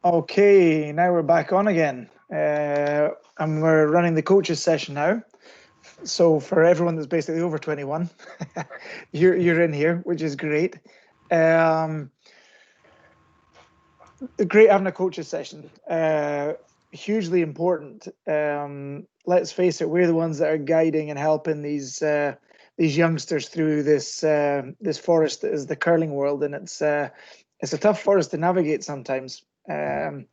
Okay, now we're back on again. And we're running the coaches session now. So for everyone that's basically over 21, you're in here, which is great. Great having a coaches session. Hugely important. Let's face it, we're the ones that are guiding and helping these youngsters through this forest that is the curling world, and it's a tough forest to navigate sometimes. And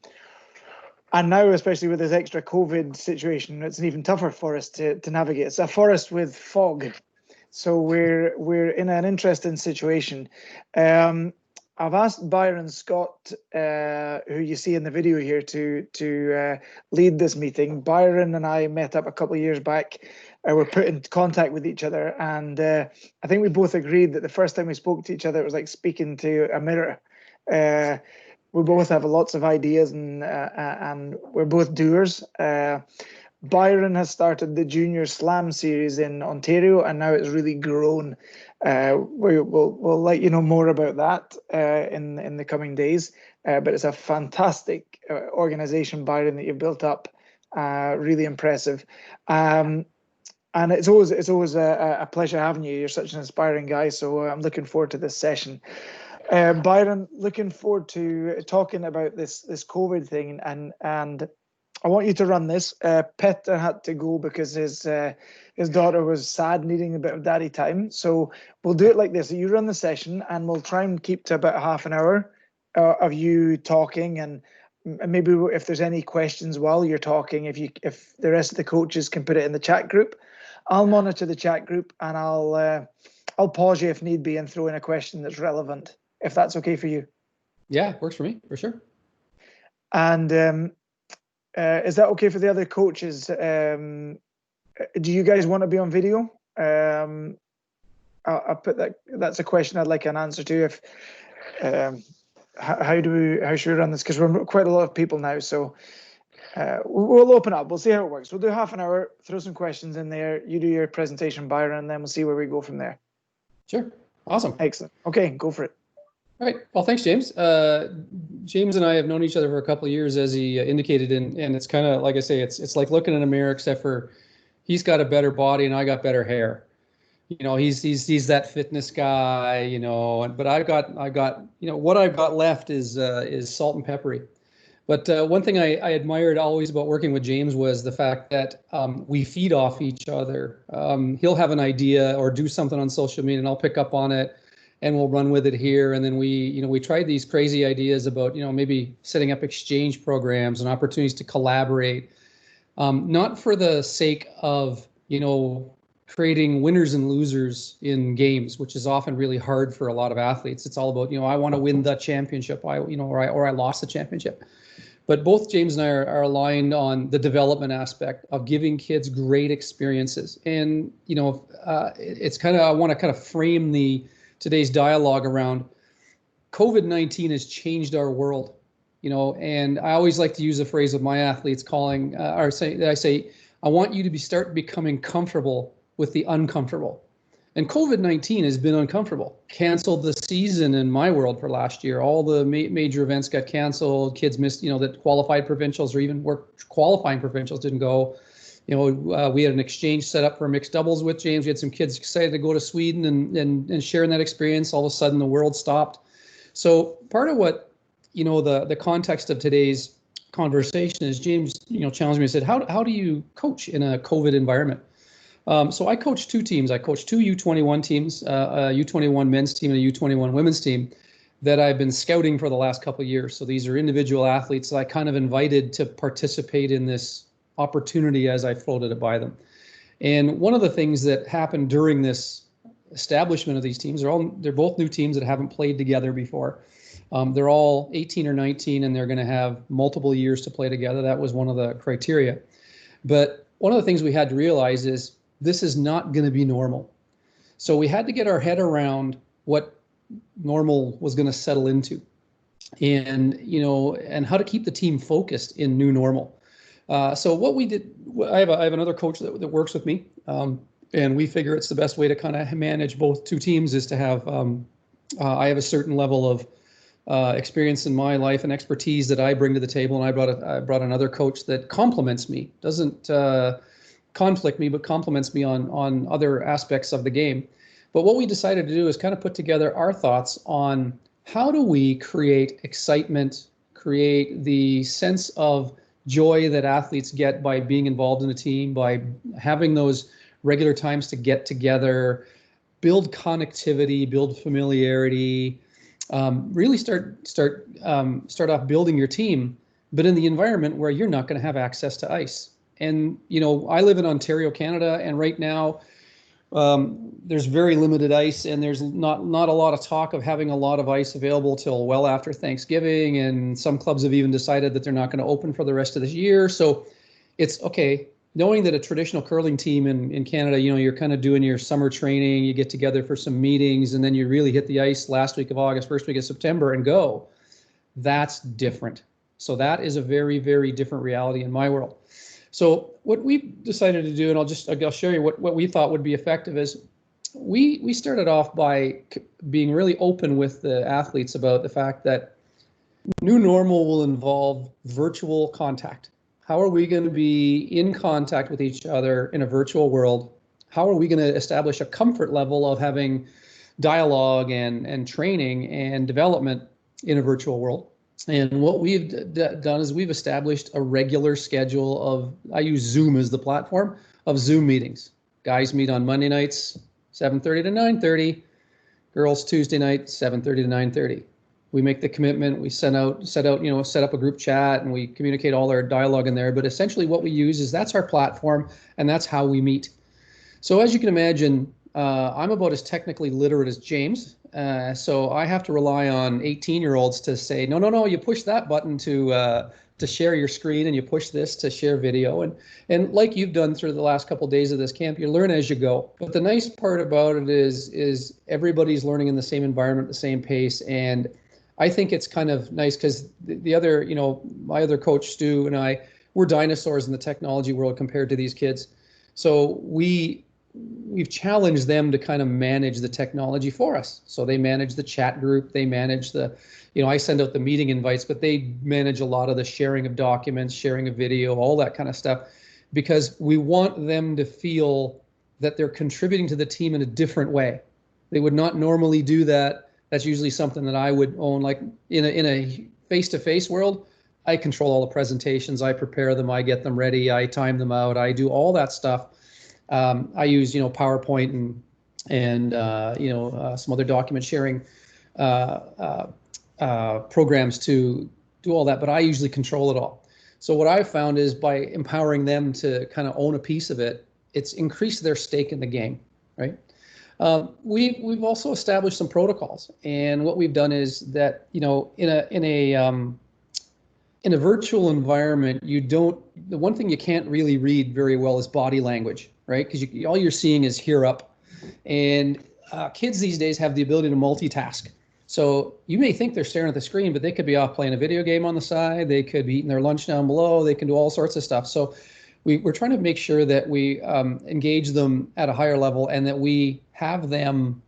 now, especially with this extra COVID situation, it's an even tougher forest to navigate. It's a forest with fog, so we're in an interesting situation. I've asked Byron Scott, who you see in the video here, to lead this meeting. Byron and I met up a couple of years back. We're put in contact with each other, and I think we both agreed that the first time we spoke to each other, it was like speaking to a mirror. We both have lots of ideas, and we're both doers. Byron has started the Junior Slam series in Ontario, and now it's really grown. We'll let you know more about that in the coming days. But it's a fantastic organization, Byron, that you've built up. Really impressive. And it's always a pleasure having you. You're such an inspiring guy. So I'm looking forward to this session. Byron, looking forward to talking about this COVID thing, and I want you to run this. Petter had to go because his daughter was sad, needing a bit of daddy time. So we'll do it like this. You run the session, and we'll try and keep to about half an hour of you talking, and maybe if there's any questions while you're talking, if the rest of the coaches can put it in the chat group. I'll monitor the chat group, and I'll pause you if need be and throw in a question that's relevant, if that's okay for you. Yeah, works for me, for sure. And is that okay for the other coaches? Do you guys want to be on video? I'll put that. That's a question I'd like an answer to. If how should we run this? Because we're quite a lot of people now, so we'll open up. We'll see how it works. We'll do half an hour. Throw some questions in there. You do your presentation, Byron, and then we'll see where we go from there. Sure. Awesome. Excellent. Okay, go for it. All right. Well, thanks, James. James and I have known each other for a couple of years, as he indicated, and it's kind of like I say, it's like looking in a mirror, except for he's got a better body and I got better hair. You know, he's that fitness guy. You know, but I've got what I've got left is salt and peppery. But one thing I admired always about working with James was the fact that we feed off each other. He'll have an idea or do something on social media, and I'll pick up on it, and we'll run with it here. And then we tried these crazy ideas about, maybe setting up exchange programs and opportunities to collaborate, not for the sake of, creating winners and losers in games, which is often really hard for a lot of athletes. It's all about, I want to win the championship, or I lost the championship. But both James and I are aligned on the development aspect of giving kids great experiences. And, it's kind of, I want to kind of frame today's dialogue around COVID-19 has changed our world, and I always like to use a phrase with my athletes I say, I want you to start becoming comfortable with the uncomfortable. And COVID-19 has been uncomfortable. Canceled the season in my world for last year. All the major events got canceled. Kids missed, that qualified provincials or even qualifying provincials didn't go. We had an exchange set up for mixed doubles with James. We had some kids excited to go to Sweden and sharing that experience. All of a sudden, the world stopped. So part of what, the context of today's conversation is James, challenged me and said, how do you coach in a COVID environment? So I coach two teams. I coach two U21 teams, a U21 men's team and a U21 women's team that I've been scouting for the last couple of years. So these are individual athletes that I kind of invited to participate in this opportunity as I floated it by them. And one of the things that happened during this establishment of these teams, they're both new teams that haven't played together before. They're all 18 or 19, and they're going to have multiple years to play together. That was one of the criteria. But one of the things we had to realize is this is not going to be normal. So we had to get our head around what normal was going to settle into, and and how to keep the team focused in new normal. So what we did, I have another coach that works with me, and we figure it's the best way to kind of manage both two teams is to have I have a certain level of experience in my life and expertise that I bring to the table, and I brought another coach that complements me, doesn't conflict me, but complements me on other aspects of the game. But what we decided to do is kind of put together our thoughts on how do we create excitement, create the sense of joy that athletes get by being involved in a team, by having those regular times to get together, build connectivity, build familiarity, really start off building your team, but in the environment where you're not going to have access to ice. And, you know, I live in Ontario, Canada, and right now there's very limited ice, and there's not a lot of talk of having a lot of ice available till well after Thanksgiving. And some clubs have even decided that they're not going to open for the rest of this year. So it's okay, knowing that a traditional curling team in Canada, you know, you're kind of doing your summer training, you get together for some meetings, and then you really hit the ice last week of August, first week of September and go. That's different. So that is a very, very different reality in my world. So what we've decided to do, and I'll show you what we thought would be effective, is we started off by being really open with the athletes about the fact that new normal will involve virtual contact. How are we going to be in contact with each other in a virtual world? How are we going to establish a comfort level of having dialogue and training and development in a virtual world? And what we've done is we've established a regular schedule of, I use Zoom as the platform, of Zoom meetings. Guys meet on Monday nights, 7:30 to 9:30. Girls Tuesday night, 7:30 to 9:30. We make the commitment, we set up a group chat, and we communicate all our dialogue in there. But essentially what we use is that's our platform, and that's how we meet. So as you can imagine, I'm about as technically literate as James. So I have to rely on 18-year-olds to say, no, you push that button to share your screen, and you push this to share video. And like you've done through the last couple of days of this camp, you learn as you go. But the nice part about it is everybody's learning in the same environment, the same pace. And I think it's kind of nice because the other, you know, my other coach, Stu, and I, we're dinosaurs in the technology world compared to these kids. So we've challenged them to kind of manage the technology for us. So they manage the chat group, they manage the, you know, I send out the meeting invites, but they manage a lot of the sharing of documents, sharing of video, all that kind of stuff, because we want them to feel that they're contributing to the team in a different way. They would not normally do that. That's usually something that I would own. Like in a face-to-face world, I control all the presentations, I prepare them, I get them ready, I time them out, I do all that stuff. I use, you know, PowerPoint and some other document sharing programs to do all that, but I usually control it all. So what I've found is by empowering them to kind of own a piece of it, it's increased their stake in the game, right? We've also established some protocols, and what we've done is that, you know, in a virtual environment, the one thing you can't really read very well is body language, right? Because all you're seeing is here up, and kids these days have the ability to multitask. So you may think they're staring at the screen, but they could be off playing a video game on the side. They could be eating their lunch down below. They can do all sorts of stuff. So we're trying to make sure that we engage them at a higher level, and that we have them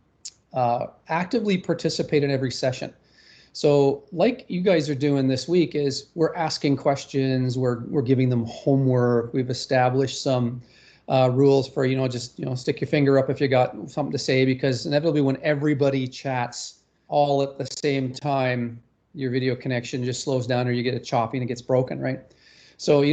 actively participate in every session. So like you guys are doing this week is we're asking questions, we're giving them homework, we've established some rules for, just, stick your finger up if you got something to say, because inevitably when everybody chats all at the same time, your video connection just slows down, or you get it choppy and it gets broken, right? So,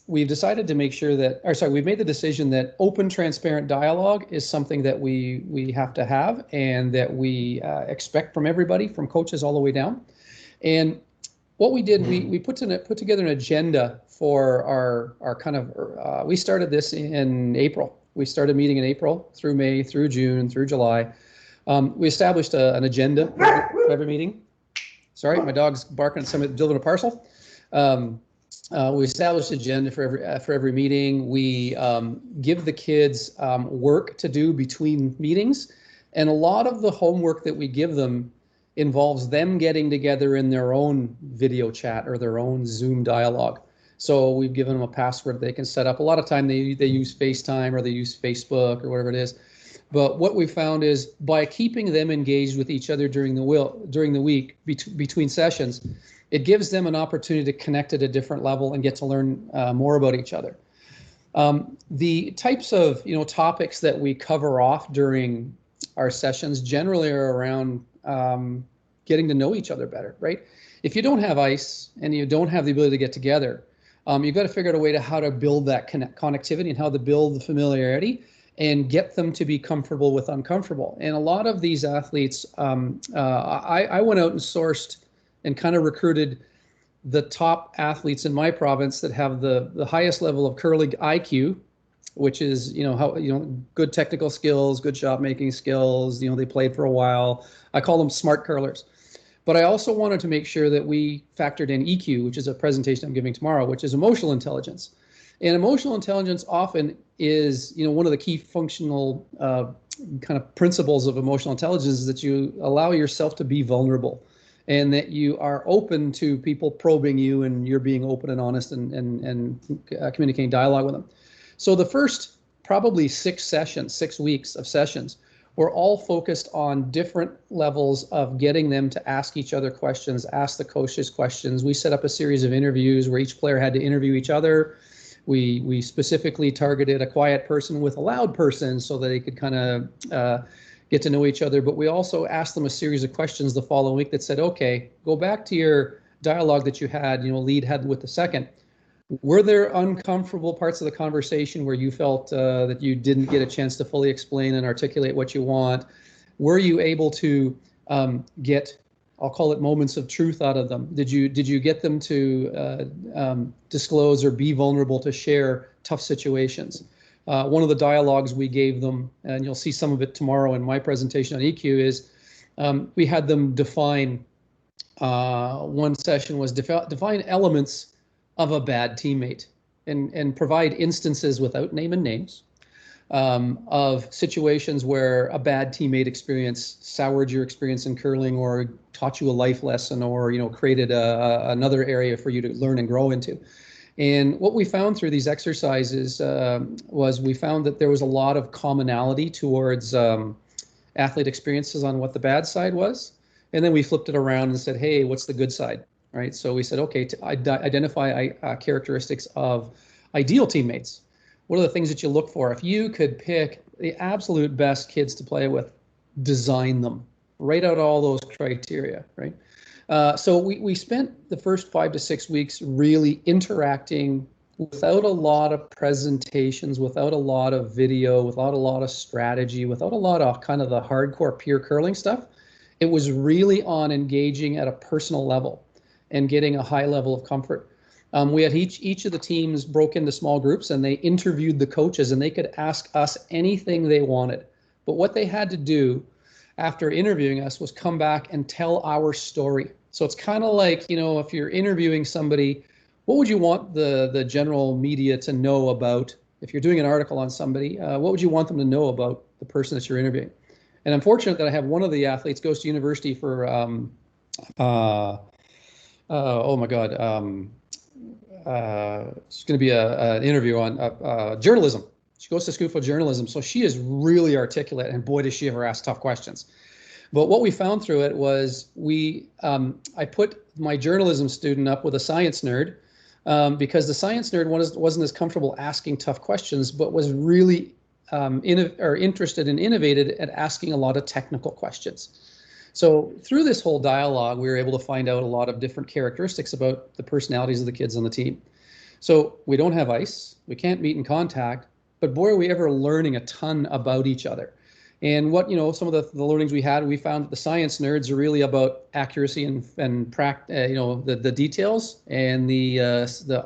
we've decided to make sure that, we've made the decision that open, transparent dialogue is something that we have to have, and that we expect from everybody, from coaches all the way down. And what we did, we put together an agenda for our kind of, we started this in April. We started meeting in April through May, through June, through July. We established an agenda for every meeting. Sorry, my dog's barking at somebody delivering a parcel. We established an agenda for every meeting. We give the kids work to do between meetings, and a lot of the homework that we give them involves them getting together in their own video chat or their own Zoom dialogue. So we've given them a password they can set up. A lot of time they use FaceTime or they use Facebook or whatever it is. But what we found is by keeping them engaged with each other during the week between sessions, it gives them an opportunity to connect at a different level and get to learn more about each other. The types of topics that we cover off during our sessions generally are around getting to know each other better, right? If you don't have ice and you don't have the ability to get together, you've got to figure out a way to how to build that connectivity and how to build the familiarity and get them to be comfortable with uncomfortable. And a lot of these athletes, I went out and sourced and kind of recruited the top athletes in my province that have the highest level of curling IQ, which is good technical skills, good shot making skills. They played for a while. I call them smart curlers. But I also wanted to make sure that we factored in EQ, which is a presentation I'm giving tomorrow, which is emotional intelligence. And emotional intelligence often is, one of the key functional kind of principles of emotional intelligence is that you allow yourself to be vulnerable and that you are open to people probing you and you're being open and honest and communicating dialogue with them. So the first probably 6 weeks of sessions were all focused on different levels of getting them to ask each other questions, ask the coaches questions. We set up a series of interviews where each player had to interview each other. We specifically targeted a quiet person with a loud person so that they could kind of get to know each other. But we also asked them a series of questions the following week that said, okay, go back to your dialogue that you had, lead had with the second. Were there uncomfortable parts of the conversation where you felt that you didn't get a chance to fully explain and articulate what you want? Were you able to get, I'll call it moments of truth out of them? Did you get them to disclose or be vulnerable to share tough situations? One of the dialogues we gave them, and you'll see some of it tomorrow in my presentation on EQ, is we had them define, one session was define elements of a bad teammate and provide instances without naming names of situations where a bad teammate experience soured your experience in curling or taught you a life lesson or created another area for you to learn and grow into. And what we found through these exercises was we found that there was a lot of commonality towards athlete experiences on what the bad side was. And then we flipped it around and said, hey, what's the good side? Right. So we said, okay, to identify characteristics of ideal teammates. What are the things that you look for? If you could pick the absolute best kids to play with, design them, write out all those criteria. Right. So we spent the first 5 to 6 weeks really interacting without a lot of presentations, without a lot of video, without a lot of strategy, without a lot of kind of the hardcore pure curling stuff. It was really on engaging at a personal level and getting a high level of comfort. We had each of the teams broke into small groups and they interviewed the coaches and they could ask us anything they wanted. But what they had to do after interviewing us was come back and tell our story. So it's kind of like, if you're interviewing somebody, what would you want the general media to know about? If you're doing an article on somebody, what would you want them to know about the person that you're interviewing? And I'm fortunate that I have one of the athletes goes to university for oh my God, it's going to be an interview on journalism. She goes to school for journalism, so she is really articulate, and boy, does she ever ask tough questions. But what we found through it was I put my journalism student up with a science nerd because the science nerd wasn't as comfortable asking tough questions, but was really interested and innovated at asking a lot of technical questions. So through this whole dialogue, we were able to find out a lot of different characteristics about the personalities of the kids on the team. So we don't have ice, we can't meet in contact, but boy, are we ever learning a ton about each other. And what, some of the learnings we had, we found that the science nerds are really about accuracy and the details, and the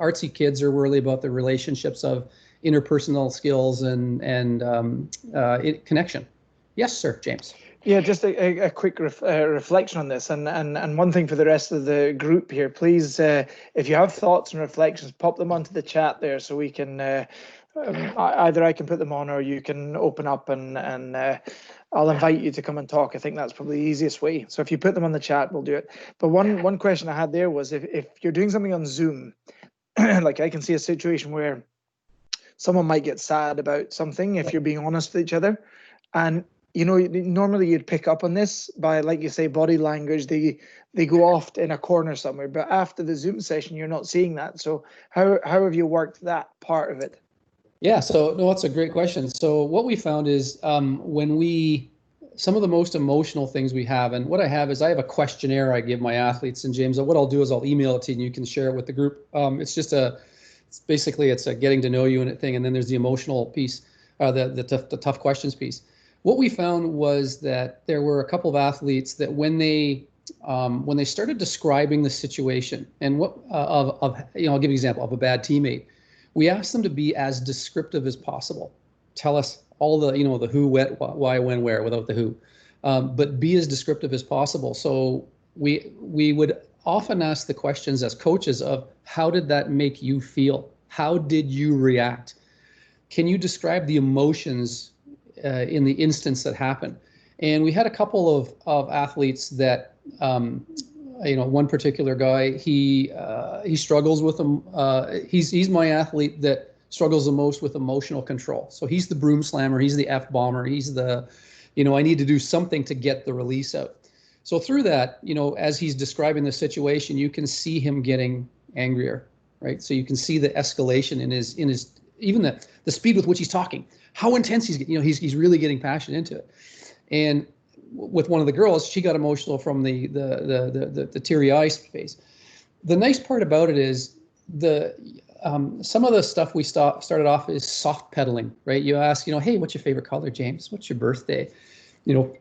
artsy kids are really about the relationships of interpersonal skills and connection. Yes, sir, James. Yeah, just a quick reflection on this, and one thing for the rest of the group here, please, if you have thoughts and reflections, pop them onto the chat there so we can either I can put them on or you can open up and I'll invite you to come and talk. I think that's probably the easiest way. So if you put them on the chat, we'll do it. But one question I had there was if you're doing something on Zoom, like I can see a situation where someone might get sad about something if you're being honest with each other. And normally you'd pick up on this by, like you say, body language. They go off in a corner somewhere, but after the Zoom session, you're not seeing that. So how have you worked that part of it? Yeah, so no, that's a great question. So what we found is some of the most emotional things we have, and what I have a questionnaire I give my athletes, and James, what I'll do is I'll email it to you and you can share it with the group. It's basically a getting to know you thing, and then there's the emotional piece, the tough questions piece. What we found was that there were a couple of athletes that when they started describing the situation and I'll give you an example of a bad teammate. We asked them to be as descriptive as possible. Tell us all the the who, what, why, when, where, without the who, but be as descriptive as possible. So we would often ask the questions as coaches of how did that make you feel? How did you react? Can you describe the emotions in the instance that happened? And we had a couple of athletes that, one particular guy, he struggles with them. He's my athlete that struggles the most with emotional control. So he's the broom slammer, he's the F bomber, he's the, I need to do something to get the release out. So through that, as he's describing the situation, you can see him getting angrier, right? So you can see the escalation in his even the speed with which he's talking, how intense he's really getting passionate into it. And with one of the girls, she got emotional from the teary eyes phase. The nice part about it is some of the stuff we started off is soft pedaling, right? You ask, hey, what's your favorite color, James? What's your birthday?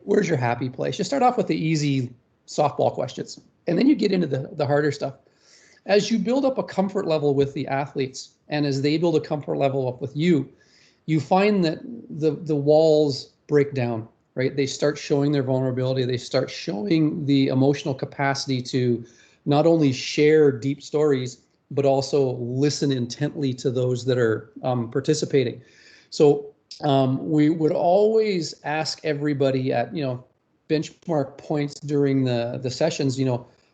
Where's your happy place? You start off with the easy softball questions, and then you get into the harder stuff. As you build up a comfort level with the athletes, and as they build a comfort level up with you, you find that the walls break down, right? They start showing their vulnerability. They start showing the emotional capacity to not only share deep stories, but also listen intently to those that are participating. So we would always ask everybody at, benchmark points during the sessions,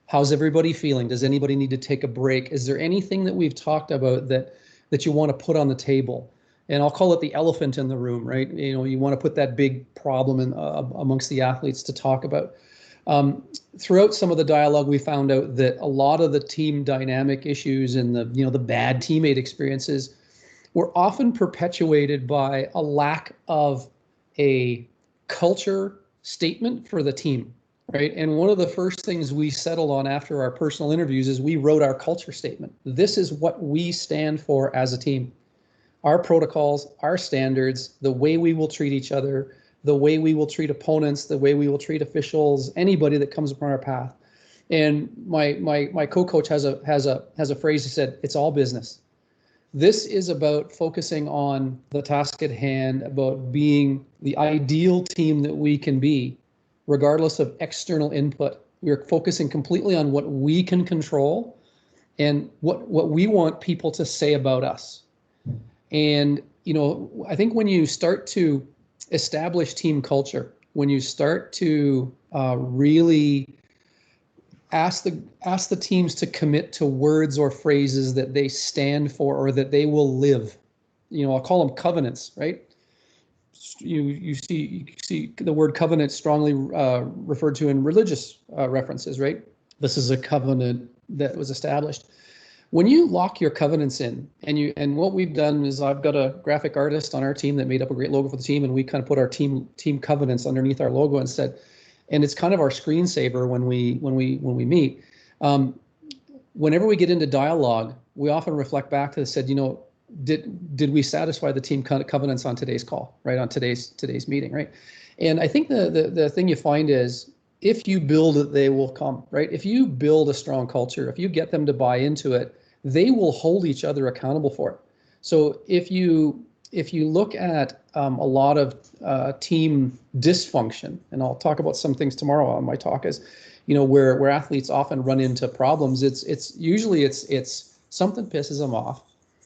how's everybody feeling? Does anybody need to take a break? Is there anything that we've talked about that you want to put on the table? And I'll call it the elephant in the room, right? You want to put that big problem amongst the athletes to talk about. Throughout some of the dialogue, we found out that a lot of the team dynamic issues and the bad teammate experiences were often perpetuated by a lack of a culture statement for the team, right? And one of the first things we settled on after our personal interviews is we wrote our culture statement. This is what we stand for as a team. Our protocols, our standards, the way we will treat each other, the way we will treat opponents, the way we will treat officials, anybody that comes upon our path. And my co-coach has a phrase. He said, "It's all business." This is about focusing on the task at hand, about being the ideal team that we can be, regardless of external input. We're focusing completely on what we can control and what we want people to say about us. And, I think when you start to establish team culture, when you start to really ask the teams to commit to words or phrases that they stand for or that they will live, I'll call them covenants, right? You see the word covenant strongly referred to in religious references, right? This is a covenant that was established. When you lock your covenants in, and what we've done is I've got a graphic artist on our team that made up a great logo for the team, and we kind of put our team covenants underneath our logo and said, and it's kind of our screensaver when we meet. Whenever we get into dialogue, we often reflect back to said, did we satisfy the team covenants on today's call, right? On today's meeting, right? And I think the thing you find is, if you build it, they will come, right? If you build a strong culture, if you get them to buy into it, they will hold each other accountable for it. So if you look at a lot of team dysfunction, and I'll talk about some things tomorrow on my talk, is where athletes often run into problems. It's usually something pisses them off.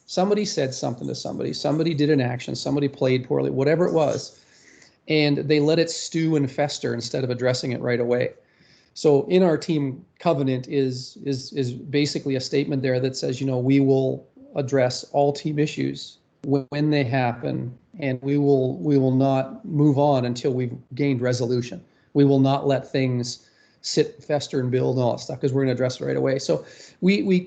Somebody said something to somebody did an action, somebody played poorly, whatever it was, and they let it stew and fester instead of addressing it right away. So in our team covenant is basically a statement there that says, we will address all team issues when they happen, and we will not move on until we've gained resolution. We will not let things sit, fester, and build and all that stuff, because we're going to address it right away. So we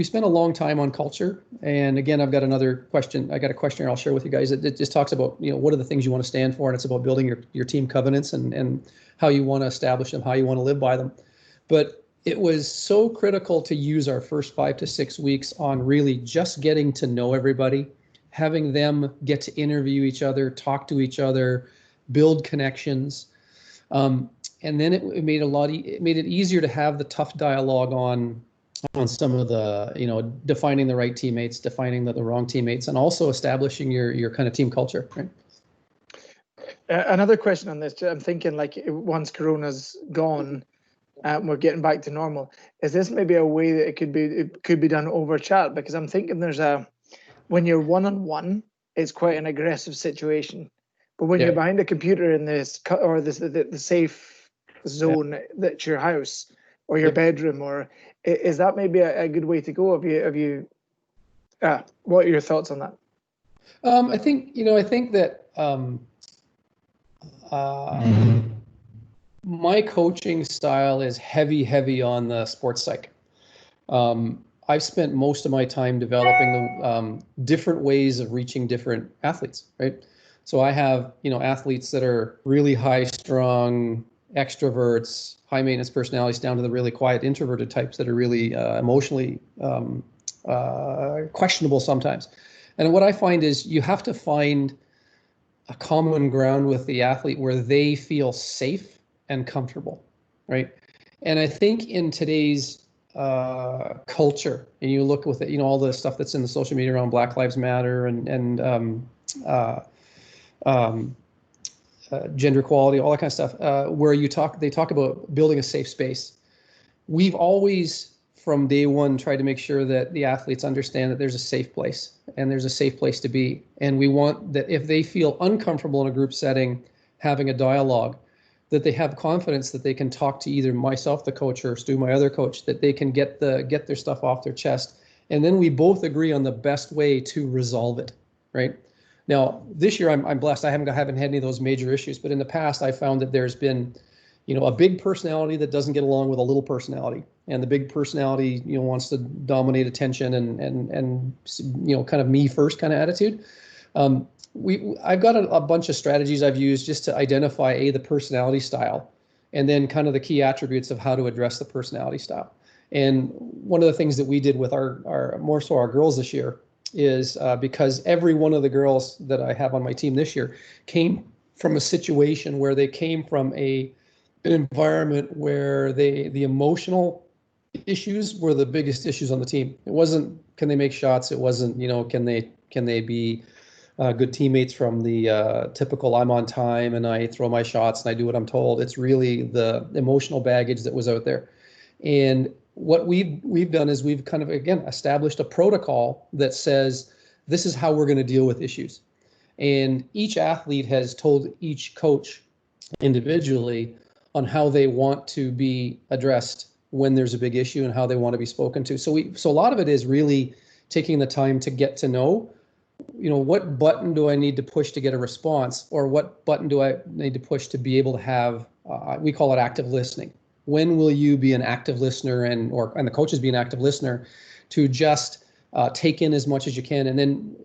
spent a long time on culture. And again, I've got another question. I got a question here I'll share with you guys. It just talks about, what are the things you want to stand for, and it's about building your team covenants and how you want to establish them, how you want to live by them. But it was so critical to use our first 5 to 6 weeks on really just getting to know everybody, having them get to interview each other, talk to each other, build connections. And then it made it easier to have the tough dialogue on some of the, defining the right teammates, defining the wrong teammates, and also establishing your kind of team culture. Right? Another question on this, I'm thinking, like, once Corona's gone, we're getting back to normal. Is this maybe a way that it could be done over chat? Because I'm thinking when you're one-on-one, it's quite an aggressive situation. But when you're behind a computer in this, or the safe zone that's your house or your bedroom, or is that maybe a good way to go? What are your thoughts on that? I think that my coaching style is heavy on the sports psych. I've spent most of my time developing the different ways of reaching different athletes, right? So I have, athletes that are really high-strung, extroverts, high-maintenance personalities, down to the really quiet introverted types that are really emotionally questionable sometimes. And what I find is you have to find a common ground with the athlete where they feel safe and comfortable, right? And I think in today's culture, and you look with it, all the stuff that's in the social media around Black Lives Matter and gender equality, all that kind of stuff, where they talk about building a safe space. We've always, from day one, tried to make sure that the athletes understand that there's a safe place and there's a safe place to be. And we want that if they feel uncomfortable in a group setting, having a dialogue, that they have confidence that they can talk to either myself, the coach, or Stu, my other coach, that they can get their stuff off their chest. And then we both agree on the best way to resolve it, right? Now, this year I'm blessed. I haven't had any of those major issues, but in the past I found that there's been, a big personality that doesn't get along with a little personality, and the big personality, wants to dominate attention and kind of me first kind of attitude. I've got a bunch of strategies I've used just to identify the personality style, and then kind of the key attributes of how to address the personality style. And one of the things that we did with our more so our girls this year is because every one of the girls that I have on my team this year came from a situation where they came from an environment where the emotional issues were the biggest issues on the team. It wasn't, can they make shots? It wasn't, can they be good teammates from the typical I'm on time and I throw my shots and I do what I'm told. It's really the emotional baggage that was out there. And what we've done is we've kind of, again, established a protocol that says this is how we're going to deal with issues. And each athlete has told each coach individually on how they want to be addressed when there's a big issue and how they want to be spoken to. So a lot of it is really taking the time to get to know, what button do I need to push to get a response, or what button do I need to push to be able to have, we call it active listening. When will you be an active listener and the coaches be an active listener to just take in as much as you can, and then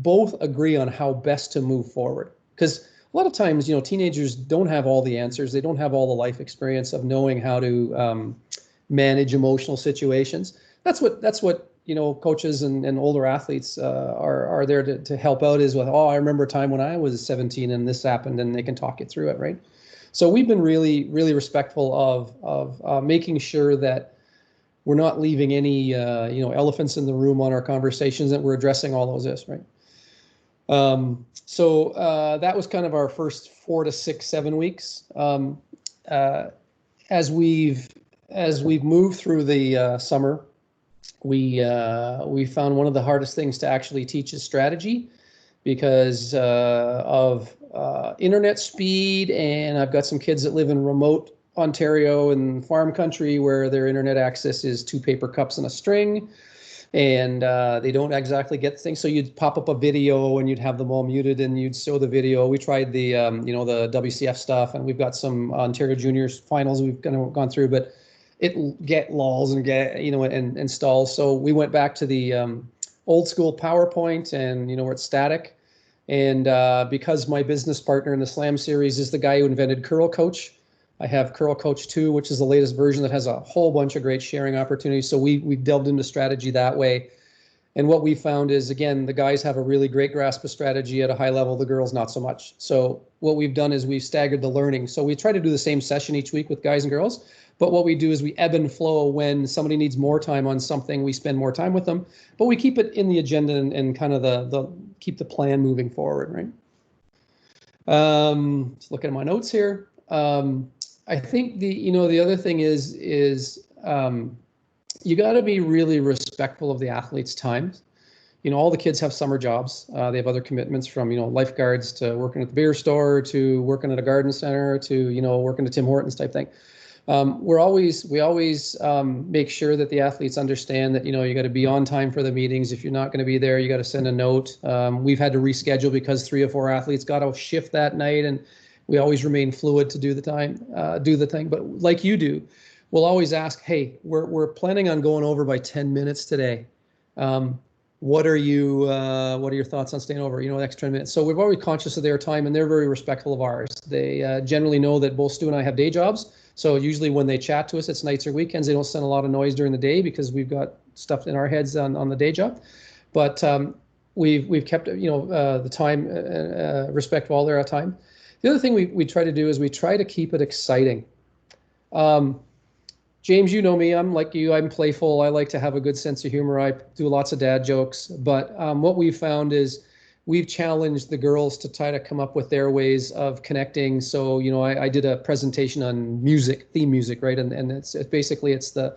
both agree on how best to move forward? Because a lot of times, teenagers don't have all the answers. They don't have all the life experience of knowing how to manage emotional situations. That's what coaches and older athletes are there to help out, is with, I remember a time when I was 17 and this happened, and they can talk you through it, right? So we've been really, really respectful of making sure that we're not leaving any elephants in the room on our conversations, that we're addressing all those issues, right? So that was kind of our first 4 to 6, 7 weeks. As we've moved through the summer, we found one of the hardest things to actually teach is strategy, because of internet speed. And I've got some kids that live in remote Ontario and farm country where their internet access is 2 paper cups and a string. and they don't exactly get things. So you'd pop up a video and you'd have them all muted and you'd show the video. We tried the, the WCF stuff, and we've got some Ontario Juniors finals we've kind of gone through, but it get lulls and and stalls. So we went back to the old school PowerPoint, and, where it's static. And because my business partner in the Slam series is the guy who invented Curl Coach, I have Curl Coach 2, which is the latest version that has a whole bunch of great sharing opportunities. So we've delved into strategy that way. And what we found is, again, the guys have a really great grasp of strategy at a high level, the girls not so much. So what we've done is we've staggered the learning. So we try to do the same session each week with guys and girls. But what we do is we ebb and flow. When somebody needs more time on something, we spend more time with them. But we keep it in the agenda and kind of keep the plan moving forward, right? Just looking at my notes here. I think the other thing is you got to be really respectful of the athletes' time. All the kids have summer jobs. They have other commitments, from lifeguards to working at the beer store to working at a garden center to working at Tim Hortons type thing. We always make sure that the athletes understand that you got to be on time for the meetings. If you're not going to be there, you got to send a note. We've had to reschedule because 3 or 4 athletes got a shift that night, and we always remain fluid to do the thing. But like you do, we'll always ask, hey, we're planning on going over by 10 minutes today. What are your thoughts on staying over, extra 10 minutes? So we're always conscious of their time, and they're very respectful of ours. They generally know that both Stu and I have day jobs. So usually when they chat to us, it's nights or weekends. They don't send a lot of noise during the day because we've got stuff in our heads on the day job. But we've kept the time, respect of all their time. The other thing we try to do is we try to keep it exciting. James, you know me, I'm like you, I'm playful. I like to have a good sense of humor. I do lots of dad jokes. But what we've found is we've challenged the girls to try to come up with their ways of connecting. So, I did a presentation on theme music, right? And it's basically the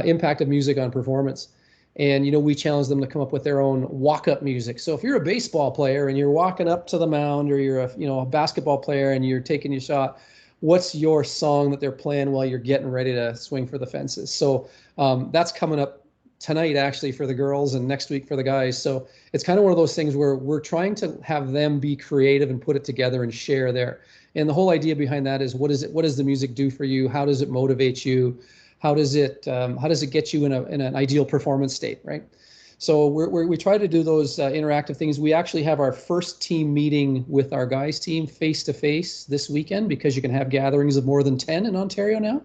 impact of music on performance. And, we challenge them to come up with their own walk-up music. So if you're a baseball player and you're walking up to the mound, or you're a basketball player and you're taking your shot, what's your song that they're playing while you're getting ready to swing for the fences? So that's coming up tonight, actually, for the girls, and next week for the guys. So it's kind of one of those things where we're trying to have them be creative and put it together and share there. And the whole idea behind that is, what does the music do for you? How does it motivate you? How does it get you in an ideal performance state, right? So we try to do those interactive things. We actually have our first team meeting with our guys team face to face this weekend, because you can have gatherings of more than 10 in Ontario now.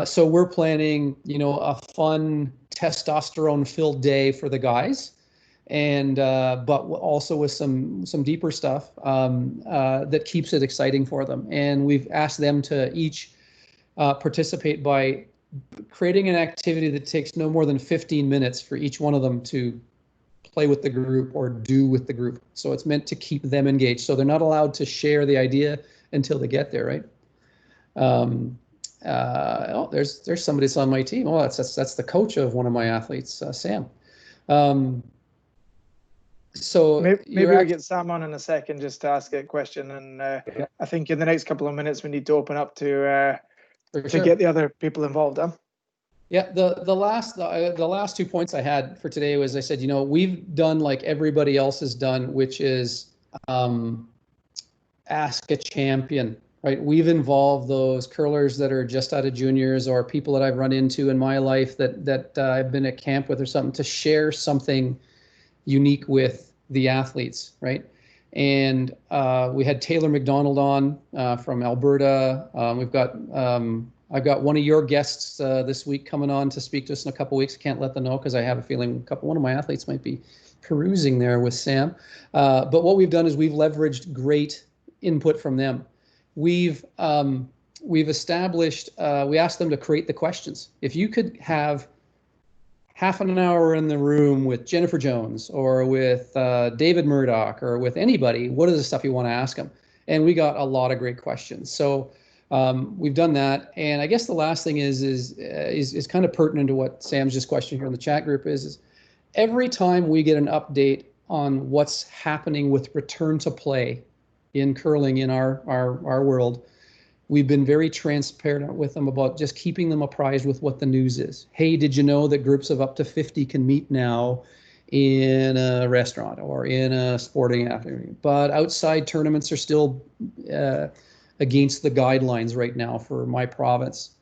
So we're planning, a fun testosterone-filled day for the guys, and but also with some deeper stuff that keeps it exciting for them. And we've asked them to each participate by creating an activity that takes no more than 15 minutes for each one of them to play with the group or do with the group. So it's meant to keep them engaged. So they're not allowed to share the idea until they get there, right? There's somebody that's on my team. Oh, that's the coach of one of my athletes, Sam. So maybe we'll get Sam on in a second just to ask a question. And yeah. I think in the next couple of minutes we need to open up to get the other people involved. Yeah, the last 2 points I had for today was, I said, we've done like everybody else has done, which is ask a champion, right? We've involved those curlers that are just out of juniors, or people that I've run into in my life that I've been at camp with or something, to share something unique with the athletes, right? And we had Taylor McDonald on from Alberta. I've got one of your guests this week coming on to speak to us in a couple of weeks. I can't let them know because I have a feeling one of my athletes might be perusing there with Sam. But what we've done is we've leveraged great input from them. We've established, we asked them to create the questions. If you could have half an hour in the room with Jennifer Jones or with David Murdoch or with anybody, what is the stuff you want to ask them? And we got a lot of great questions. So we've done that. And I guess the last thing is kind of pertinent to what Sam's just questioned here in the chat group is every time we get an update on what's happening with return to play in curling in our world, We've been very transparent with them about just keeping them apprised with what the news is. Hey, did you know that groups of up to 50 can meet now in a restaurant or in a sporting activity? But outside tournaments are still against the guidelines right now for my province.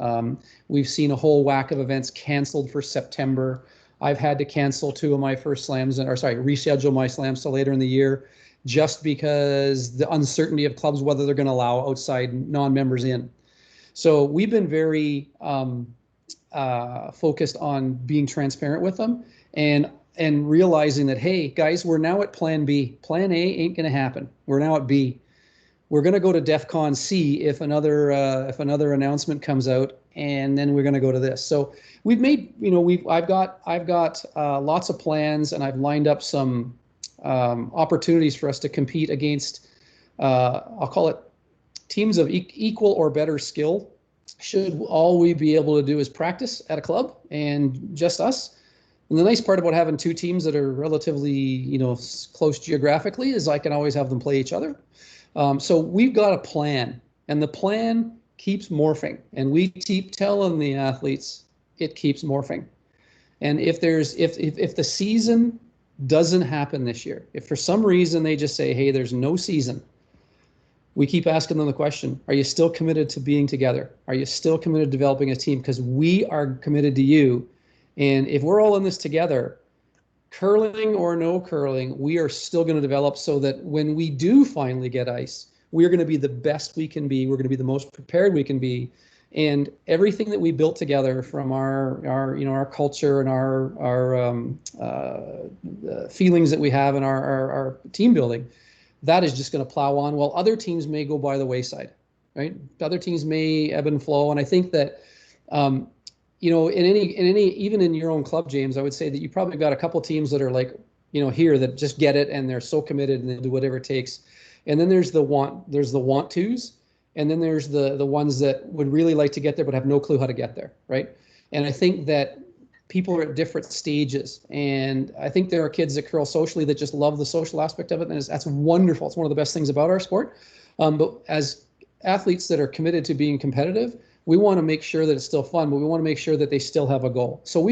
We've seen a whole whack of events canceled for September. I've had to cancel 2 of my first slams, reschedule my slams to later in the year, just because the uncertainty of clubs, whether they're going to allow outside non-members in. So we've been very focused on being transparent with them and realizing that, hey, guys, we're now at plan B. Plan A ain't going to happen. We're now at B. We're going to go to DEFCON C if another announcement comes out, and then we're going to go to this. So we've made, I've got lots of plans, and I've lined up some opportunities for us to compete against, I'll call it teams of equal or better skill. Should all we be able to do is practice at a club and just us. And the nice part about having 2 teams that are relatively, close geographically is I can always have them play each other. So we've got a plan, and the plan keeps morphing, and we keep telling the athletes it keeps morphing. And if the season doesn't happen this year, if for some reason they just say, hey, there's no season, we keep asking them the question, are you still committed to being together? Are you still committed to developing a team? Because we are committed to you. And if we're all in this together, curling or no curling, we are still going to develop so that when we do finally get ice, we're going to be the best we can be. We're going to be the most prepared we can be. And everything that we built together from our culture and our feelings that we have in our team building, that is just going to plow on, while other teams may go by the wayside, right? Other teams may ebb and flow. And I think that, even in your own club, James, I would say that you probably got a couple teams that are like, here that just get it and they're so committed and they do whatever it takes. And then there's the want tos, and then there's the ones that would really like to get there but have no clue how to get there, right? And I think that people are at different stages, and I think there are kids that curl socially that just love the social aspect of it, and that's wonderful. It's one of the best things about our sport. But as athletes that are committed to being competitive, we want to make sure that it's still fun, but we want to make sure that they still have a goal. So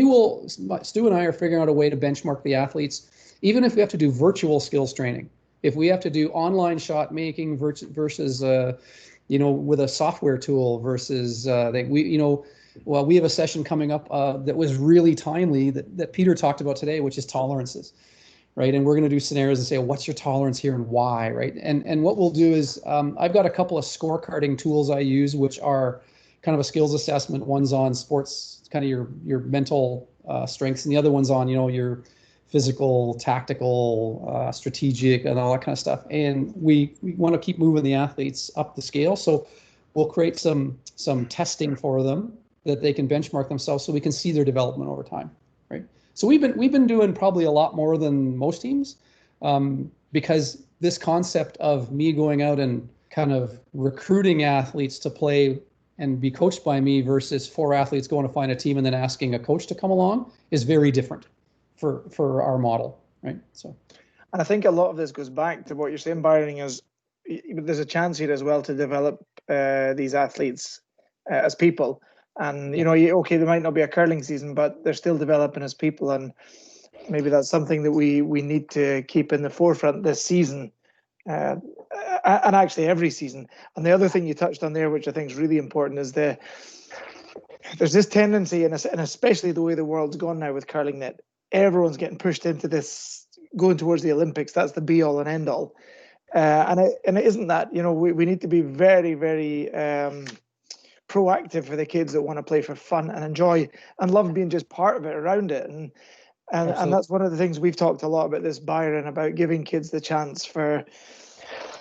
Stu and I are figuring out a way to benchmark the athletes, even if we have to do virtual skills training. If we have to do online shot making versus, with a software tool versus, we have a session coming up that was really timely that Peter talked about today, which is tolerances, right? And we're going to do scenarios and say, what's your tolerance here and why, right? And what we'll do is I've got a couple of scorecarding tools I use, which are kind of a skills assessment. One's on sports, kind of your mental strengths, and the other one's on, your physical, tactical, strategic, and all that kind of stuff. And we want to keep moving the athletes up the scale. So we'll create some testing for them that they can benchmark themselves so we can see their development over time, right? So we've been doing probably a lot more than most teams, because this concept of me going out and kind of recruiting athletes to play and be coached by me versus 4 athletes going to find a team and then asking a coach to come along is very different for our model, right? So, and I think a lot of this goes back to what you're saying, Byron, is there's a chance here as well to develop these athletes as people. And, okay, there might not be a curling season, but they're still developing as people. And maybe that's something that we need to keep in the forefront this season, and actually every season. And the other thing you touched on there, which I think is really important, is there's this tendency, and especially the way the world's gone now with curling, that everyone's getting pushed into this, going towards the Olympics. That's the be all and end all. And it isn't that. We need to be very, very proactive for the kids that want to play for fun and enjoy and love being just part of it, around it. And that's one of the things we've talked a lot about this, Byron, about giving kids the chance for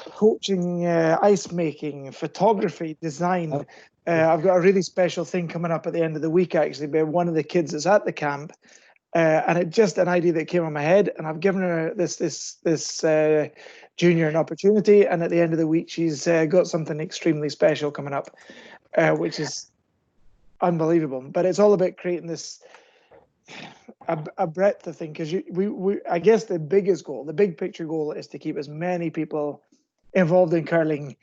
coaching, ice making, photography, design. I've got a really special thing coming up at the end of the week, actually, by one of the kids that's at the camp. And it's just an idea that came on my head, and I've given her this junior an opportunity. And at the end of the week, she's got something extremely special coming up, which is unbelievable. But it's all about creating this a breadth of thing, because I guess the biggest goal, the big picture goal, is to keep as many people involved in curling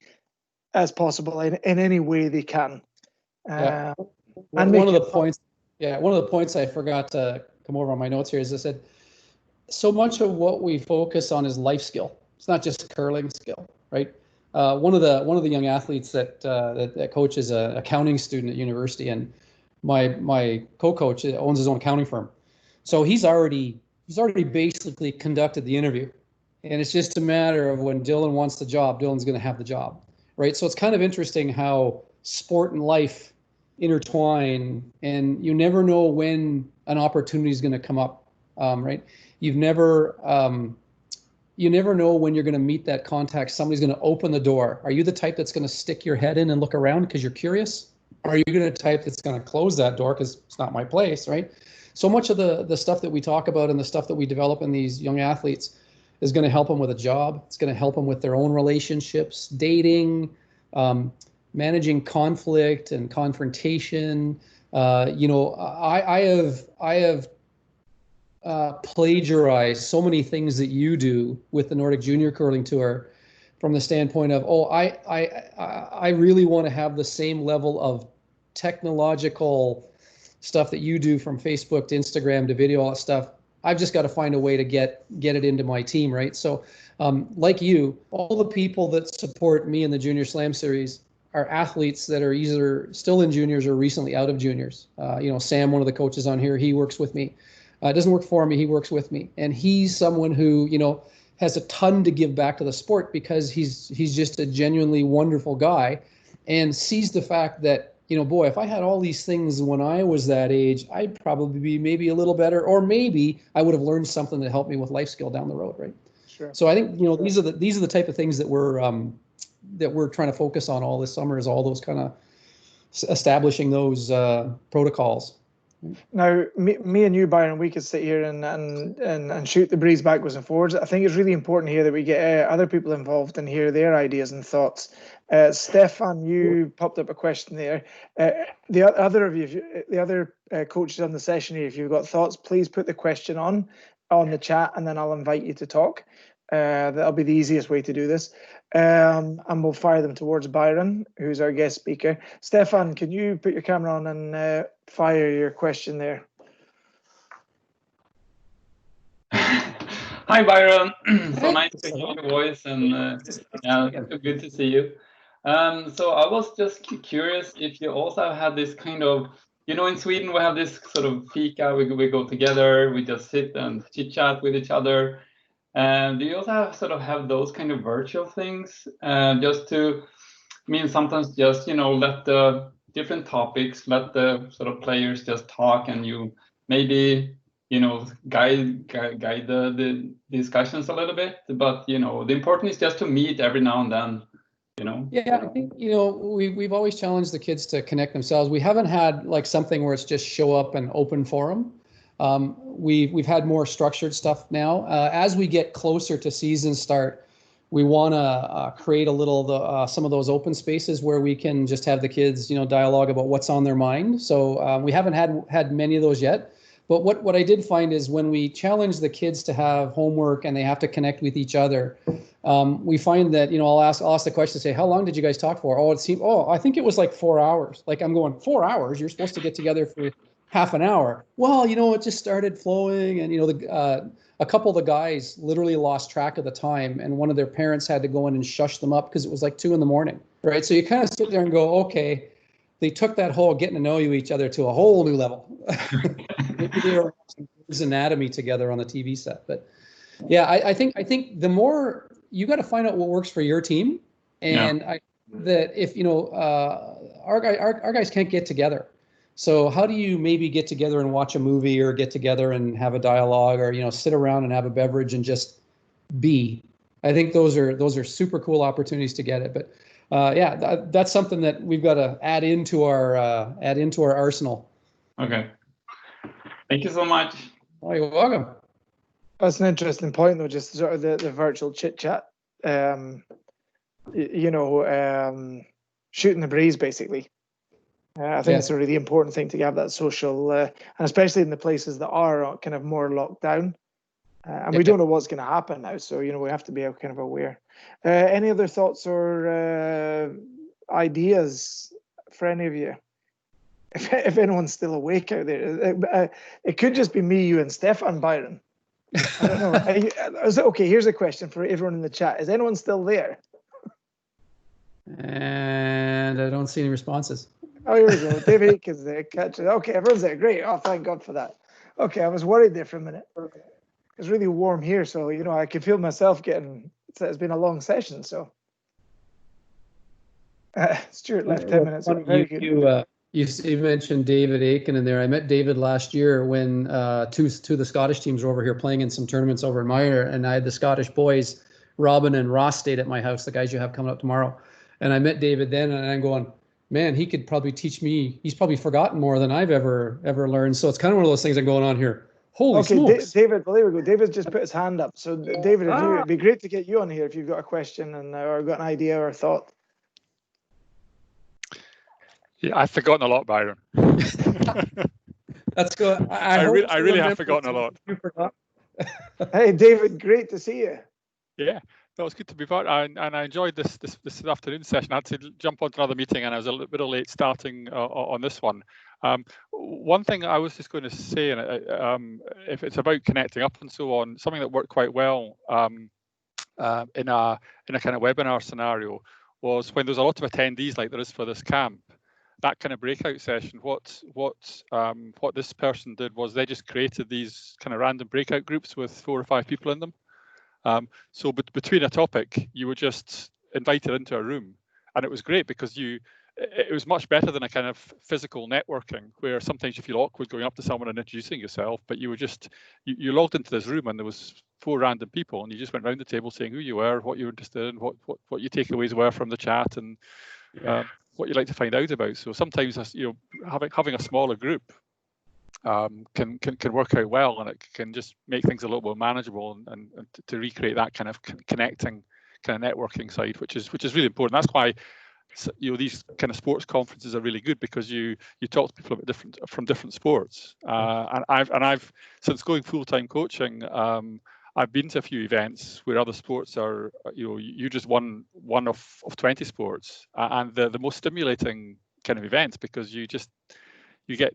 as possible in any way they can. Yeah. And one of the points I forgot to come over on my notes here is I said, so much of what we focus on is life skill. It's not just curling skill, right? One of the young athletes that coaches an accounting student at university, and my co-coach owns his own accounting firm, so he's already basically conducted the interview, and it's just a matter of when Dylan wants the job, Dylan's going to have the job, right? So it's kind of interesting how sport and life intertwine, and you never know when an opportunity is going to come up, right? You never know when you're going to meet that contact. Somebody's going to open the door. Are you the type that's going to stick your head in and look around because you're curious? Or are you going to type that's going to close that door because it's not my place, right? So much of the stuff that we talk about and the stuff that we develop in these young athletes is going to help them with a job. It's going to help them with their own relationships, dating, managing conflict and confrontation. I have plagiarize so many things that you do with the Nordic Junior Curling Tour from the standpoint of, I really want to have the same level of technological stuff that you do, from Facebook to Instagram to video, all that stuff. I've just got to find a way to get it into my team, right? So like you, all the people that support me in the Junior Slam Series are athletes that are either still in juniors or recently out of juniors. Sam, one of the coaches on here, he works with me. It doesn't work for me, he works with me. And he's someone who, has a ton to give back to the sport because he's just a genuinely wonderful guy, and sees the fact that, boy, if I had all these things when I was that age, I'd probably be maybe a little better, or maybe I would have learned something that helped me with life skill down the road, right? Sure. So I think, these are the type of things that we're trying to focus on all this summer, is all those kind of establishing those protocols. Now, me and you, Byron, we could sit here and shoot the breeze backwards and forwards. I think it's really important here that we get other people involved and hear their ideas and thoughts. Stefan, you popped up a question there. The other coaches on the session here, if you've got thoughts, please put the question on the chat, and then I'll invite you to talk. That'll be the easiest way to do this. And we'll fire them towards Byron, who's our guest speaker. Stefan, can you put your camera on and fire your question there? Hi, Byron. So nice to hear your voice, and good to see you. So I was just curious if you also had this kind of, in Sweden we have this sort of fika, we go together, we just sit and chit chat with each other. Do you also have those kind of virtual things, just to, sometimes just, let the different topics, let the sort of players just talk, and you maybe, guide the discussions a little bit, but, the important is just to meet every now and then, Yeah, I think, we've always challenged the kids to connect themselves. We haven't had like something where it's just show up and open forum. We've had more structured stuff now. As we get closer to season start, we want to create a little some of those open spaces where we can just have the kids, dialogue about what's on their mind. So we haven't had many of those yet. But what I did find is when we challenge the kids to have homework and they have to connect with each other, we find that, I'll ask the question, say, how long did you guys talk for? I think it was like 4 hours. Like, I'm going, 4 hours? You're supposed to get together for half an hour. Well, it just started flowing, and a couple of the guys literally lost track of the time, and one of their parents had to go in and shush them up because it was like 2 a.m, right? So you kind of sit there and go, okay, they took that whole getting to know each other to a whole new level. Maybe they were watching Grey's Anatomy together on the TV set. But yeah, I think the more you got to find out what works for your team, and that if our guys can't get together. So how do you maybe get together and watch a movie, or get together and have a dialogue, or sit around and have a beverage and just be? I think those are super cool opportunities to get it. But that's something that we've got to add into our arsenal. Okay. Thank you so much. Oh, you're welcome. That's an interesting point, though, just sort of the virtual chit chat. Shooting the breeze, basically. I think it's a really important thing to have that social, and especially in the places that are kind of more locked down. And we don't know what's going to happen now, so we have to be kind of aware. Any other thoughts or ideas for any of you. If anyone's still awake out there, it could just be me, you, and Stefan, Byron. I don't know. Okay, here's a question for everyone in the chat. Is anyone still there? And I don't see any responses. Oh, here we go. Dave Aiken's there. Catch it. Okay, everyone's there. Great. Oh, thank God for that. Okay, I was worried there for a minute. It's really warm here, so I can feel myself getting. It's been a long session, so. Stuart left 10 minutes. Very good. You mentioned David Aiken in there. I met David last year when two of the Scottish teams were over here playing in some tournaments over in Minor, and I had the Scottish boys, Robin and Ross, stayed at my house, the guys you have coming up tomorrow. And I met David then, and I'm going, man, he could probably teach me. He's probably forgotten more than I've ever learned. So it's kind of one of those things that are going on here. Holy smokes. David, well, there we go. David's just put his hand up. So David, it'd be great to get you on here if you've got a question or got an idea or a thought. Yeah, I've forgotten a lot, Byron. That's good. I really have forgotten a lot. Hey, David, great to see you. Yeah, that was good to be part. And I enjoyed this afternoon session. I had to jump onto another meeting, and I was a little bit late starting on this one. One thing I was just going to say, if it's about connecting up and so on, something that worked quite well in a kind of webinar scenario was when there's a lot of attendees like there is for this camp. That kind of breakout session, what this person did was they just created these kind of random breakout groups with 4 or 5 people in them. So between a topic, you were just invited into a room, and it was great because it was much better than a kind of physical networking where sometimes you feel awkward going up to someone and introducing yourself, but you were just you logged into this room and there was 4 random people, and you just went around the table saying who you were, what you were interested in, what your takeaways were from the chat, and what you'd like to find out about. So sometimes having a smaller group can work out well, and it can just make things a little more manageable and to recreate that kind of connecting kind of networking side, which is really important. That's why these kind of sports conferences are really good, because you talk to people about from different sports. And I've since going full-time coaching, I've been to a few events where other sports are, you just one of 20 sports, and the most stimulating kind of events, because you get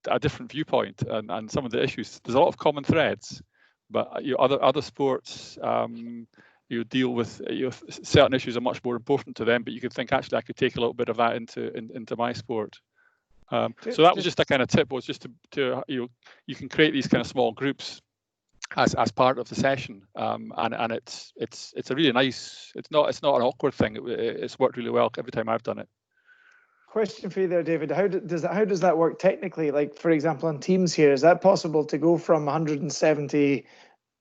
a different viewpoint and some of the issues. There's a lot of common threads, but other sports you deal with certain issues are much more important to them, but you could think actually I could take a little bit of that into my sport. So that was just a kind of tip, was just to you can create these kind of small groups as part of the session, and it's a really nice. It's not an awkward thing. It's worked really well every time I've done it. Question for you there, David. How does that work technically? Like, for example, on Teams here, is that possible to go from 170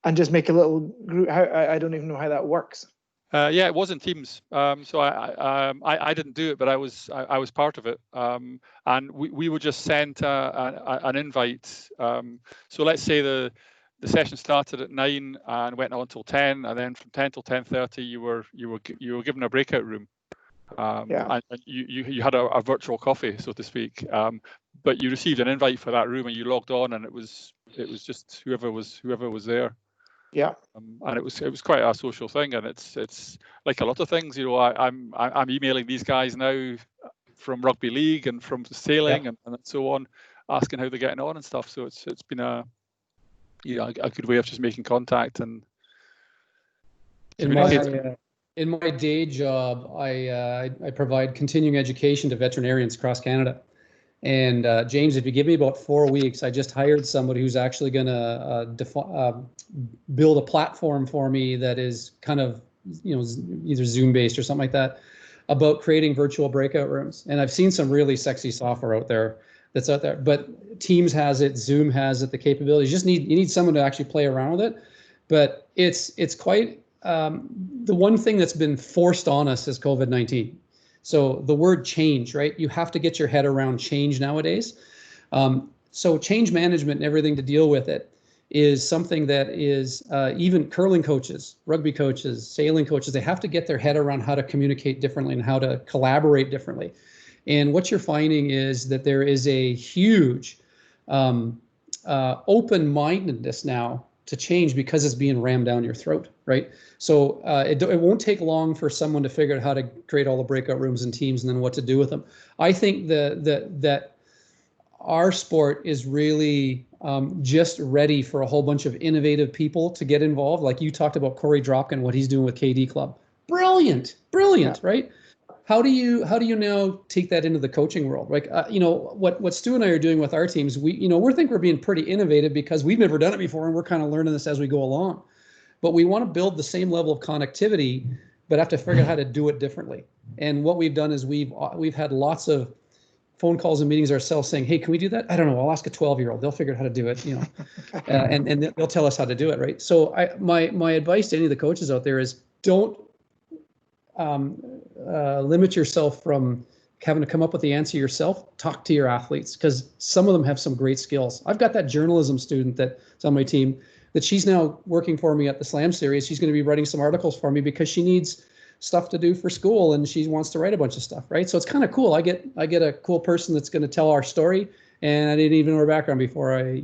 and just make a little group? I don't even know how that works. Yeah, it was in Teams. So I didn't do it, but I was part of it. And we were just sent an invite. So let's say the session started at 9 and went on until 10, and then from 10 till 10:30 you were given a breakout room. And you had a virtual coffee, so to speak. But you received an invite for that room, and you logged on, and it was just whoever was there. Yeah. And it was quite a social thing, and it's like a lot of things. I'm emailing these guys now from rugby league and from sailing and so on, asking how they're getting on and stuff. So it's been a good way of just making contact and communicating. In my day job, I provide continuing education to veterinarians across Canada. And James, if you give me about 4 weeks, I just hired somebody who's actually going to build a platform for me that is kind of, either Zoom based or something like that, about creating virtual breakout rooms. And I've seen some really sexy software out there that's out there, but Teams has it, Zoom has it, the capabilities. You need someone to actually play around with it. But it's quite the one thing that's been forced on us is COVID-19. So the word change, right? You have to get your head around change nowadays. So change management and everything to deal with it is something that is even curling coaches, rugby coaches, sailing coaches, they have to get their head around how to communicate differently and how to collaborate differently. And what you're finding is that there is a huge open-mindedness now to change because it's being rammed down your throat, right? So it won't take long for someone to figure out how to create all the breakout rooms and teams and then what to do with them. I think that our sport is really just ready for a whole bunch of innovative people to get involved. Like you talked about Corey Dropkin, what he's doing with KD Club. Brilliant, yeah. Right? How do you now take that into the coaching world? Like, what Stu and I are doing with our teams, we think we're being pretty innovative because we've never done it before and we're kind of learning this as we go along. But we want to build the same level of connectivity, but have to figure out how to do it differently. And what we've done is we've had lots of phone calls and meetings ourselves saying, hey, can we do that? I don't know. I'll ask a 12-year-old. They'll figure out how to do it, and they'll tell us how to do it, right? So my advice to any of the coaches out there is don't limit yourself from having to come up with the answer yourself. Talk to your athletes because some of them have some great skills. I've got that journalism student that's on my team that she's now working for me at the Slam Series. She's going to be writing some articles for me because she needs stuff to do for school and she wants to write a bunch of stuff, right? So it's kind of cool. I get a cool person that's going to tell our story, and I didn't even know her background before I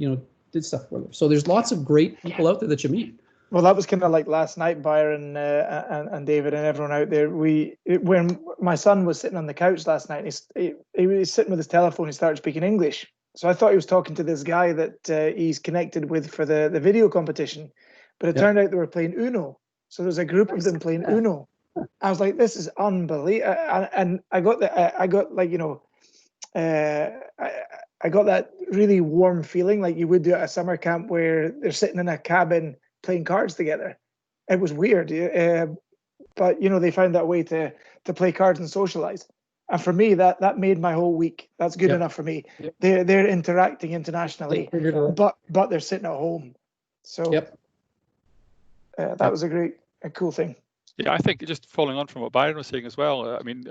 did stuff for them. So there's lots of great people out there that you meet. Well, that was kind of like last night, Byron and David and everyone out there. When my son was sitting on the couch last night, he was sitting with his telephone. He started speaking English. So I thought he was talking to this guy that he's connected with for the video competition, but it turned out they were playing Uno. So there's a group of them playing Uno. I was like, this is unbelievable. And I got that really warm feeling like you would do at a summer camp where they're sitting in a cabin playing cards together. It was weird, but they found that way to play cards and socialize. And for me, that made my whole week. That's good enough for me. They're interacting internationally, but they're sitting at home. So that was a cool thing. Yeah, I think just following on from what Byron was saying as well. I mean,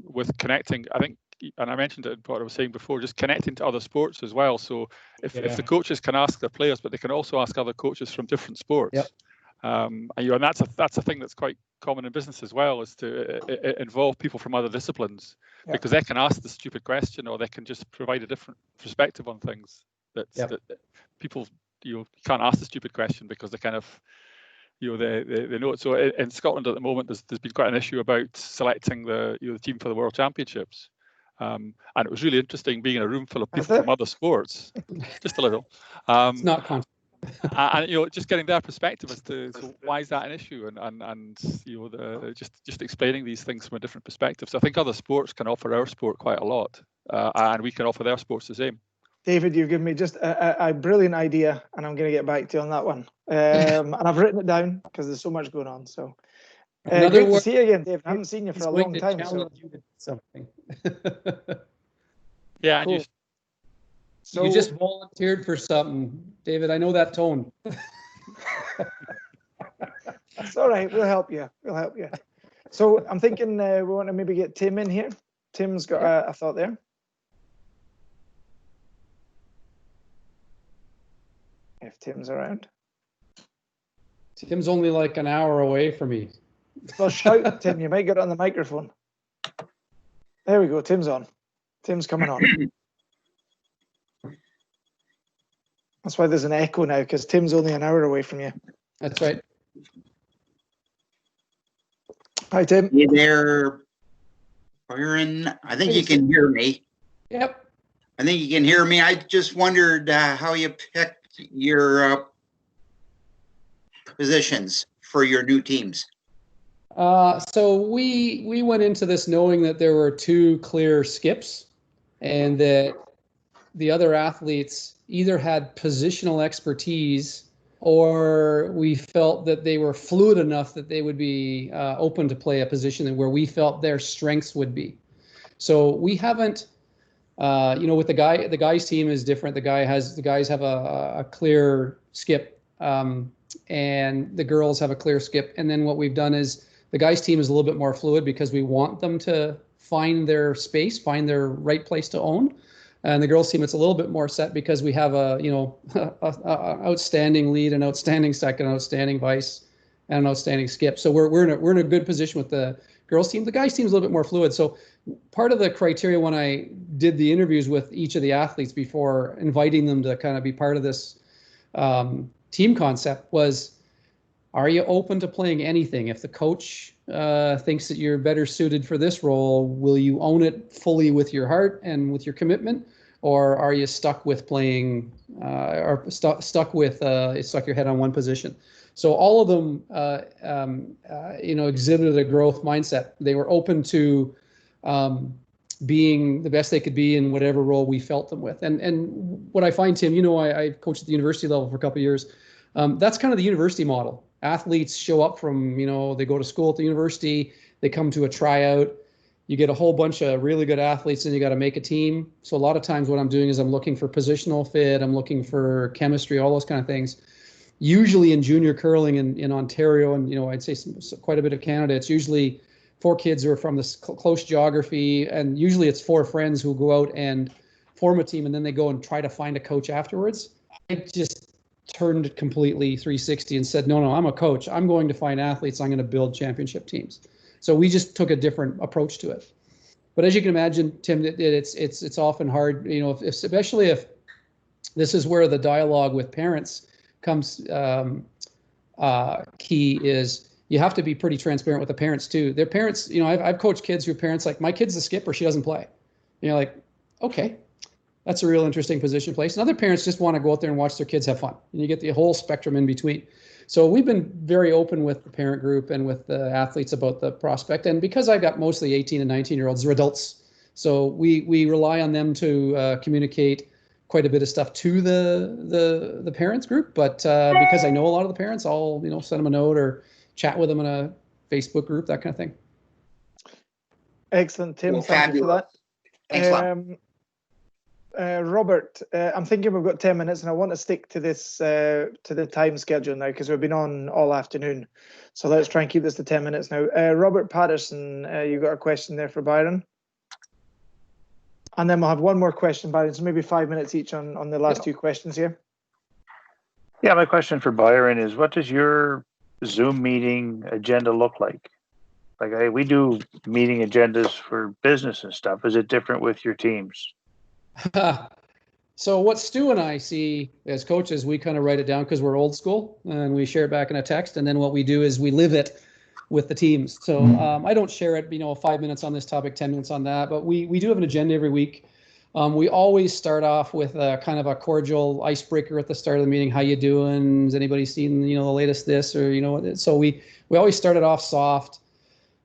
with connecting, I think, and I mentioned it in what I was saying before, just connecting to other sports as well. So if the coaches can ask their players, but they can also ask other coaches from different sports. And that's a thing that's quite common in business as well, is to involve people from other disciplines, because they can ask the stupid question, or they can just provide a different perspective on things that people can't ask the stupid question because they kind of they know it. So in Scotland at the moment, there's been quite an issue about selecting the team for the World Championships. And it was really interesting being in a room full of people from other sports, just a little. It's not constant. And just getting their perspective as to why is that an issue, and just explaining these things from a different perspective. So I think other sports can offer our sport quite a lot, and we can offer their sports the same. David, you've given me just a brilliant idea, and I'm going to get back to you on that one. And I've written it down because there's so much going on. So great to see you again, David. I haven't seen you for a long time. Something. Yeah, cool. You just volunteered for something, David. I know that tone. It's all right. We'll help you. So I'm thinking we want to maybe get Tim in here. Tim's got a thought there. If Tim's around. Tim's only like an hour away from me. Well, shout, Tim. You might get on the microphone. There we go. Tim's on. Tim's coming on. That's why there's an echo now, because Tim's only an hour away from you. That's right. Hi, Tim. Hey there, Byron. I think you can hear me. Yep. I think you can hear me. I just wondered how you picked your positions for your new teams. So we went into this knowing that there were two clear skips, and that the other athletes either had positional expertise, or we felt that they were fluid enough that they would be open to play a position where we felt their strengths would be. So we haven't, with the guys team is different. The guys have a clear skip, and the girls have a clear skip. And then what we've done is the guys team is a little bit more fluid because we want them to find their space, find their right place to own. And the girls team, it's a little bit more set because we have a outstanding lead, an outstanding second, an outstanding vice, and an outstanding skip. So we're in a good position with the girls team. The guys team is a little bit more fluid. So part of the criteria when I did the interviews with each of the athletes before inviting them to kind of be part of this team concept was, are you open to playing anything? If the coach thinks that you're better suited for this role, will you own it fully with your heart and with your commitment? Or are you stuck with playing, stuck your head on one position? So all of them, exhibited a growth mindset. They were open to being the best they could be in whatever role we felt them with. And what I find, Tim, I coached at the university level for a couple of years. That's kind of the university model. Athletes show up from, they go to school at the university, they come to a tryout. You get a whole bunch of really good athletes and you got to make a team. So a lot of times what I'm doing is I'm looking for positional fit, I'm looking for chemistry, all those kind of things. Usually in junior curling in Ontario and, I'd say quite a bit of Canada, it's usually 4 kids who are from this close geography, and usually it's 4 friends who go out and form a team and then they go and try to find a coach afterwards. I just turned it completely 360 and said, no, I'm a coach. I'm going to find athletes. I'm going to build championship teams. So we just took a different approach to it. But as you can imagine, Tim, it's often hard, especially if this is where the dialogue with parents comes key is you have to be pretty transparent with the parents too. Their parents, I've coached kids who parents like, my kid's the skipper, she doesn't play. Like, okay, that's a real interesting position place. And other parents just want to go out there and watch their kids have fun. And you get the whole spectrum in between. So we've been very open with the parent group and with the athletes about the prospect. And because I got mostly 18 and 19-year-olds, they're adults. So we rely on them to communicate quite a bit of stuff to the parents group. But because I know a lot of the parents, I'll send them a note or chat with them in a Facebook group, that kind of thing. Excellent, Tim. Thank you for that. Thanks a lot. Robert, I'm thinking we've got 10 minutes and I want to stick to this, to the time schedule now because we've been on all afternoon. So let's try and keep this to 10 minutes now. Robert Patterson, you got a question there for Byron? And then we'll have one more question, Byron, so maybe 5 minutes each on the last 2 questions here. Yeah, my question for Byron is, what does your Zoom meeting agenda look like? Like we do meeting agendas for business and stuff. Is it different with your teams? So what Stu and I see as coaches, we kind of write it down because we're old school and we share it back in a text. And then what we do is we live it with the teams. So I don't share it, 5 minutes on this topic, 10 minutes on that, but we do have an agenda every week. We always start off with a kind of a cordial icebreaker at the start of the meeting. How you doing? Has anybody seen, the latest this or, so we always start it off soft.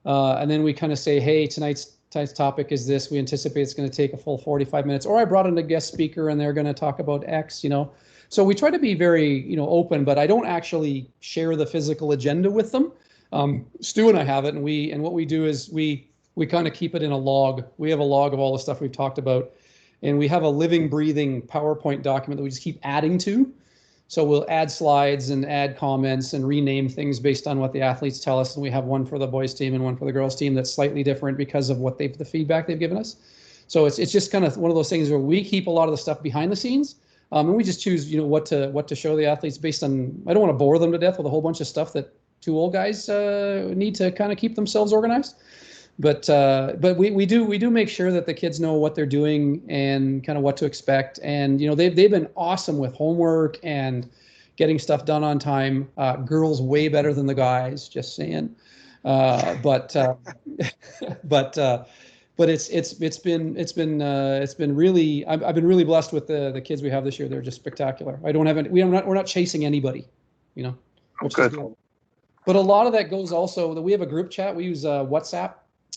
And then we kind of say, hey, tonight's topic is this. We anticipate it's going to take a full 45 minutes. Or I brought in a guest speaker and they're going to talk about X, So we try to be very, open, but I don't actually share the physical agenda with them. Stu and I have it, and what we do is we kind of keep it in a log. We have a log of all the stuff we've talked about, and we have a living, breathing PowerPoint document that we just keep adding to. So we'll add slides and add comments and rename things based on what the athletes tell us. And we have one for the boys team and one for the girls team that's slightly different because of what the feedback they've given us. So it's just kind of one of those things where we keep a lot of the stuff behind the scenes, and we just choose what to show the athletes based on. I don't want to bore them to death with a whole bunch of stuff that 2 old guys need to kind of keep themselves organized. But we do make sure that the kids know what they're doing and kind of what to expect. And they've been awesome with homework and getting stuff done on time. Girls way better than the guys, just saying. But it's been really. I've been really blessed with the kids we have this year. They're just spectacular. We're not chasing anybody, which is good. But a lot of that goes also that we have a group chat. We use WhatsApp.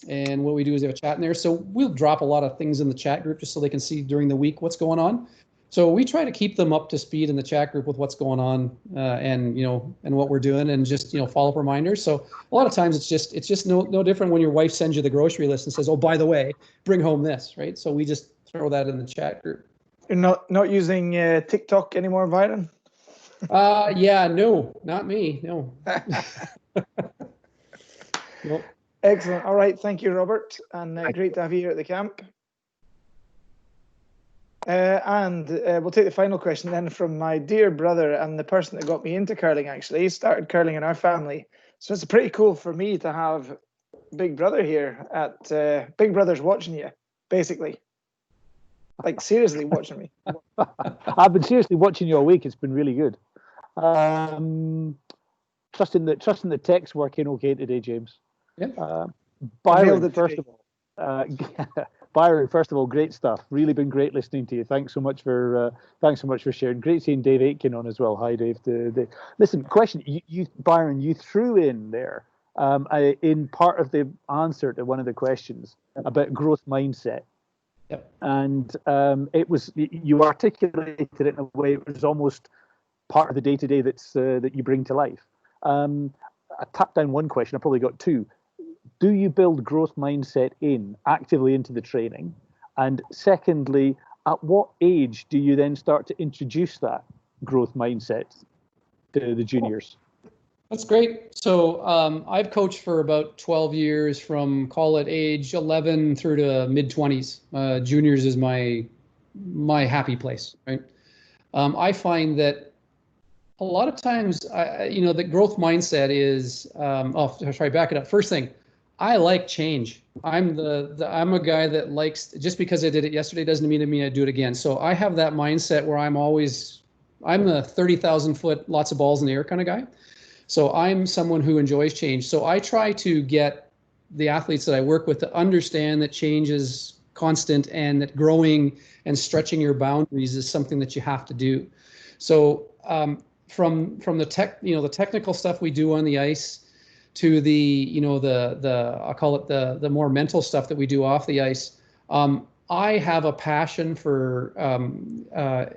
And what we do is we have a chat in there. So we'll drop a lot of things in the chat group just so they can see during the week what's going on. So we try to keep them up to speed in the chat group with what's going on and what we're doing and just, follow up reminders. So a lot of times it's just no different when your wife sends you the grocery list and says, oh, by the way, bring home this, right? So we just throw that in the chat group. You're not using TikTok anymore, Byron? Yeah, no, not me. No. Nope. Excellent. All right. Thank you, Robert. And great to have you here at the camp. And we'll take the final question then from my dear brother and the person that got me into curling, actually. He started curling in our family. So it's pretty cool for me to have Big Brother here at Big Brother's watching you, basically. Like, seriously watching me. I've been seriously watching you all week. It's been really good. Trusting the tech's working okay today, James. Yeah. Byron, first of all, Byron, first of all, great stuff. Really been great listening to you. Thanks so much for sharing. Great seeing Dave Aitken on as well. Hi, Dave. Listen, question. You Byron, you threw in there in part of the answer to one of the questions about growth mindset. Yep. And it was, you articulated it in a way it was almost part of the day-to-day that you bring to life. I tapped down one question. I probably got two. Do you build growth mindset actively into the training? And secondly, at what age do you then start to introduce that growth mindset to the juniors? That's great. So I've coached for about 12 years, from call it age 11 through to mid-20s. Juniors is my happy place, right? I find that a lot of times, the growth mindset is, I'll try to back it up. First thing, I like change. I'm a guy that likes, just because I did it yesterday doesn't mean I do it again. So I have that mindset where I'm the 30,000 foot, lots of balls in the air kind of guy. So I'm someone who enjoys change. So I try to get the athletes that I work with to understand that change is constant and that growing and stretching your boundaries is something that you have to do. So from the technical stuff we do on the ice to the I'll call it the more mental stuff that we do off the ice. I have a passion for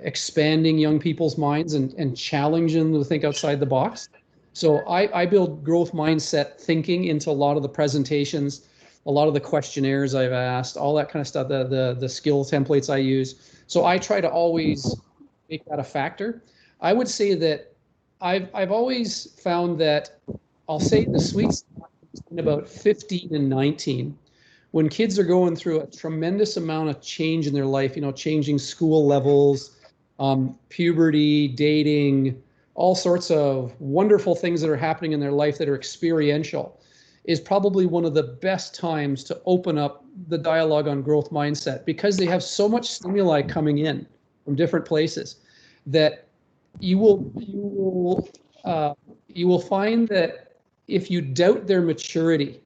expanding young people's minds and challenging them to think outside the box. So I build growth mindset thinking into a lot of the presentations, a lot of the questionnaires I've asked, all that kind of stuff, the skill templates I use. So I try to always make that a factor. I would say that I've always found that, I'll say the sweet spot is in about 15 and 19, when kids are going through a tremendous amount of change in their life, changing school levels, puberty, dating, all sorts of wonderful things that are happening in their life that are experiential, is probably one of the best times to open up the dialogue on growth mindset, because they have so much stimuli coming in from different places that you will find that if you doubt their maturity,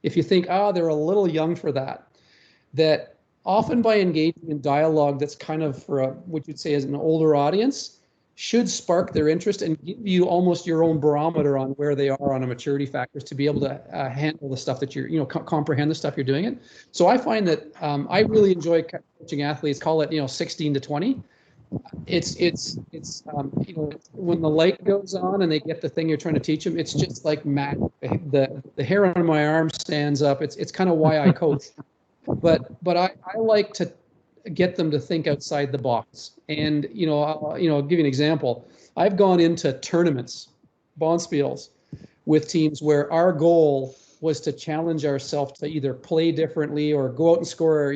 if you think, they're a little young for that often by engaging in dialogue that's kind of for what you'd say is an older audience, should spark their interest and give you almost your own barometer on where they are on a maturity factors to be able to handle the stuff that you're, comprehend the stuff you're doing it. So I find that I really enjoy coaching athletes, call it, 16 to 20. It's when the light goes on and they get the thing you're trying to teach them, it's just like magic. The hair on my arm stands up. It's kind of why I coach. But I like to get them to think outside the box. And, I'll give you an example. I've gone into tournaments, bonspiels, with teams where our goal was to challenge ourselves to either play differently or go out and score,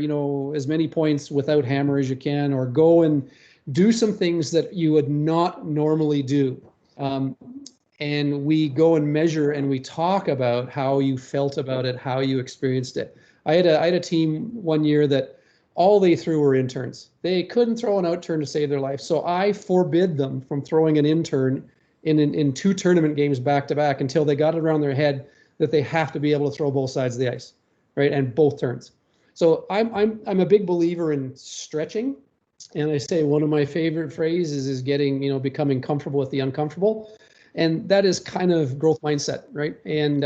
as many points without hammer as you can, or go and do some things that you would not normally do. And we go and measure and we talk about how you felt about it, how you experienced it. I had a team one year that all they threw were interns. They couldn't throw an outturn to save their life. So I forbid them from throwing an intern in 2 tournament games back to back until they got it around their head that they have to be able to throw both sides of the ice, right? And both turns. So I'm a big believer in stretching. And I say one of my favorite phrases is getting, becoming comfortable with the uncomfortable. And that is kind of growth mindset, right? And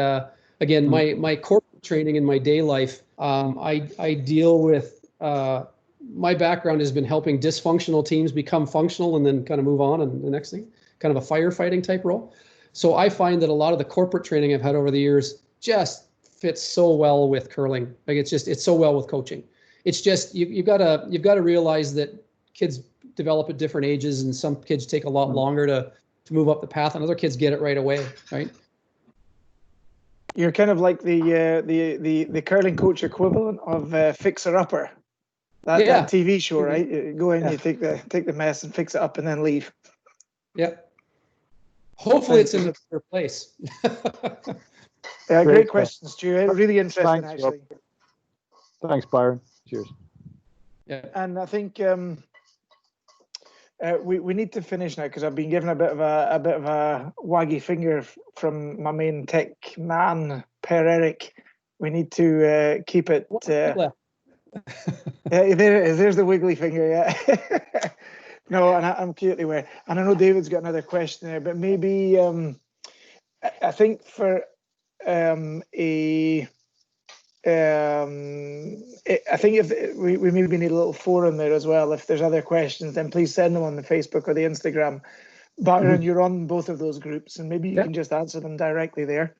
again, my corporate training in my day life, I deal with, my background has been helping dysfunctional teams become functional and then kind of move on and the next thing, kind of a firefighting type role. So I find that a lot of the corporate training I've had over the years just fits so well with curling. Like it's so well with coaching. It's just, you've got to realize that kids develop at different ages, and some kids take a lot longer to move up the path, and other kids get it right away, right? You're kind of like the curling coach equivalent of Fixer Upper, that TV show, right? You go in, you take the mess and fix it up, and then leave. Yeah. Hopefully, it's in a better place. Yeah, great questions, Stu. Really interesting, Thanks, actually. Thanks, Byron. Cheers. Yeah, and I think we need to finish now because I've been given a bit of a waggy finger from my main tech man, Per Eric. We need to keep it. Yeah, there it is. There's the wiggly finger. Yeah. No, and I'm acutely aware. And I know David's got another question there, but maybe I think for I think if we maybe need a little forum there as well. If there's other questions, then please send them on the Facebook or the Instagram. Byron, you're on both of those groups, and maybe you can just answer them directly there,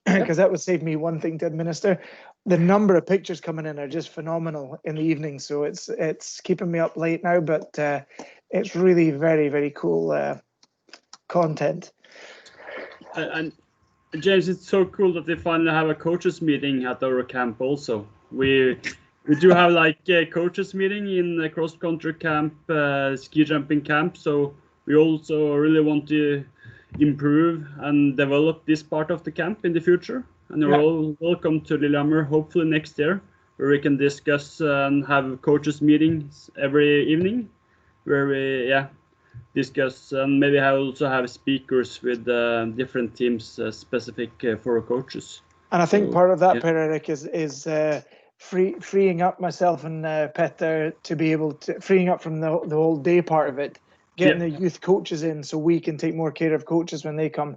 because that would save me one thing to administer. The number of pictures coming in are just phenomenal in the evening, so it's keeping me up late now, but it's really very, very cool content. And James, it's so cool that they finally have a coaches meeting at our camp also. We do have like a coaches meeting in the cross country camp, ski jumping camp. So we also really want to improve and develop this part of the camp in the future. And you're all welcome to Lillehammer, hopefully next year, where we can discuss and have coaches meetings every evening, where we discuss and maybe also have speakers with different teams specific for coaches. And I think part of that, Per Eric, is freeing up myself and Petter to be able to, freeing up from the whole day part of it, getting the youth coaches in so we can take more care of coaches when they come.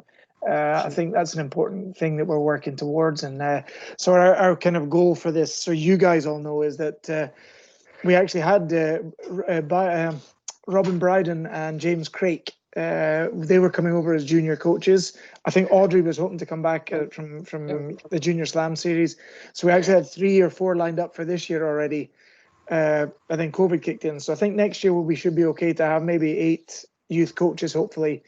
I think that's an important thing that we're working towards. And so our kind of goal for this, so you guys all know, is that we actually had Robin Bryden and James Craik. They were coming over as junior coaches. I think Audrey was hoping to come back from the Junior Slam series. So we actually had 3 or 4 lined up for this year already. And then COVID kicked in. So I think next year we should be okay to have maybe 8 youth coaches, hopefully,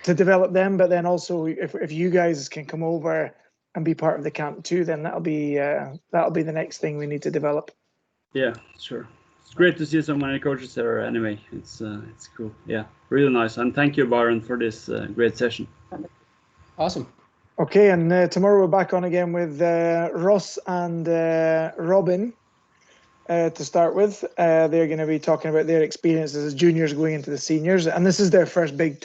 to develop them. But then also, if you guys can come over and be part of the camp too, then that'll be the next thing we need to develop. Yeah, sure. It's great to see so many coaches there. Anyway, it's cool. Yeah, really nice. And thank you, Byron, for this great session. Awesome. Okay, and tomorrow we're back on again with Ross and Robin. To start with, they're going to be talking about their experiences as juniors going into the seniors, and this is their first big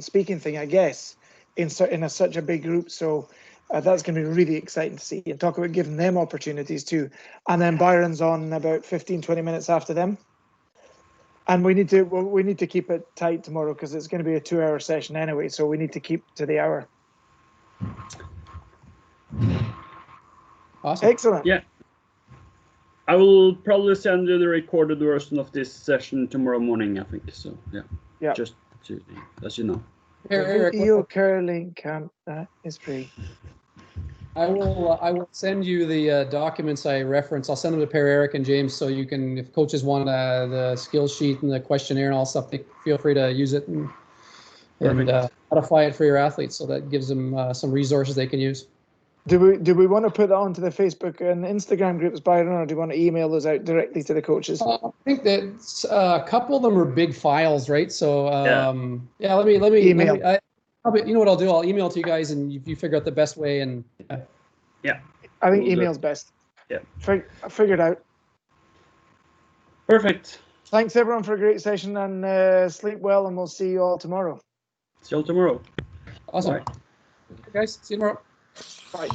speaking thing, I guess, in such a big group. So that's going to be really exciting to see and talk about giving them opportunities too. And then Byron's on about 15-20 minutes after them, and we need to keep it tight tomorrow because it's going to be a 2-hour session anyway. So we need to keep to the hour. Awesome. Excellent. Yeah. I will probably send you the recorded version of this session tomorrow morning, I think. So, yeah. Just to let you know. Video curling camp, that is free. I will send you the documents I reference. I'll send them to Per Eric and James, so you can, if coaches want the skill sheet and the questionnaire and all stuff, feel free to use it and modify it for your athletes. So that gives them some resources they can use. Do we want to put that onto the Facebook and Instagram groups, Byron, or do you want to email those out directly to the coaches? I think that a couple of them are big files, right? So let me email. You know what I'll do? I'll email to you guys, and you figure out the best way. And I think email's best. Yeah, figured out. Perfect. Thanks everyone for a great session, and sleep well, and we'll see you all tomorrow. See you all tomorrow. Awesome. Bye. Okay, guys, see you tomorrow. Bye.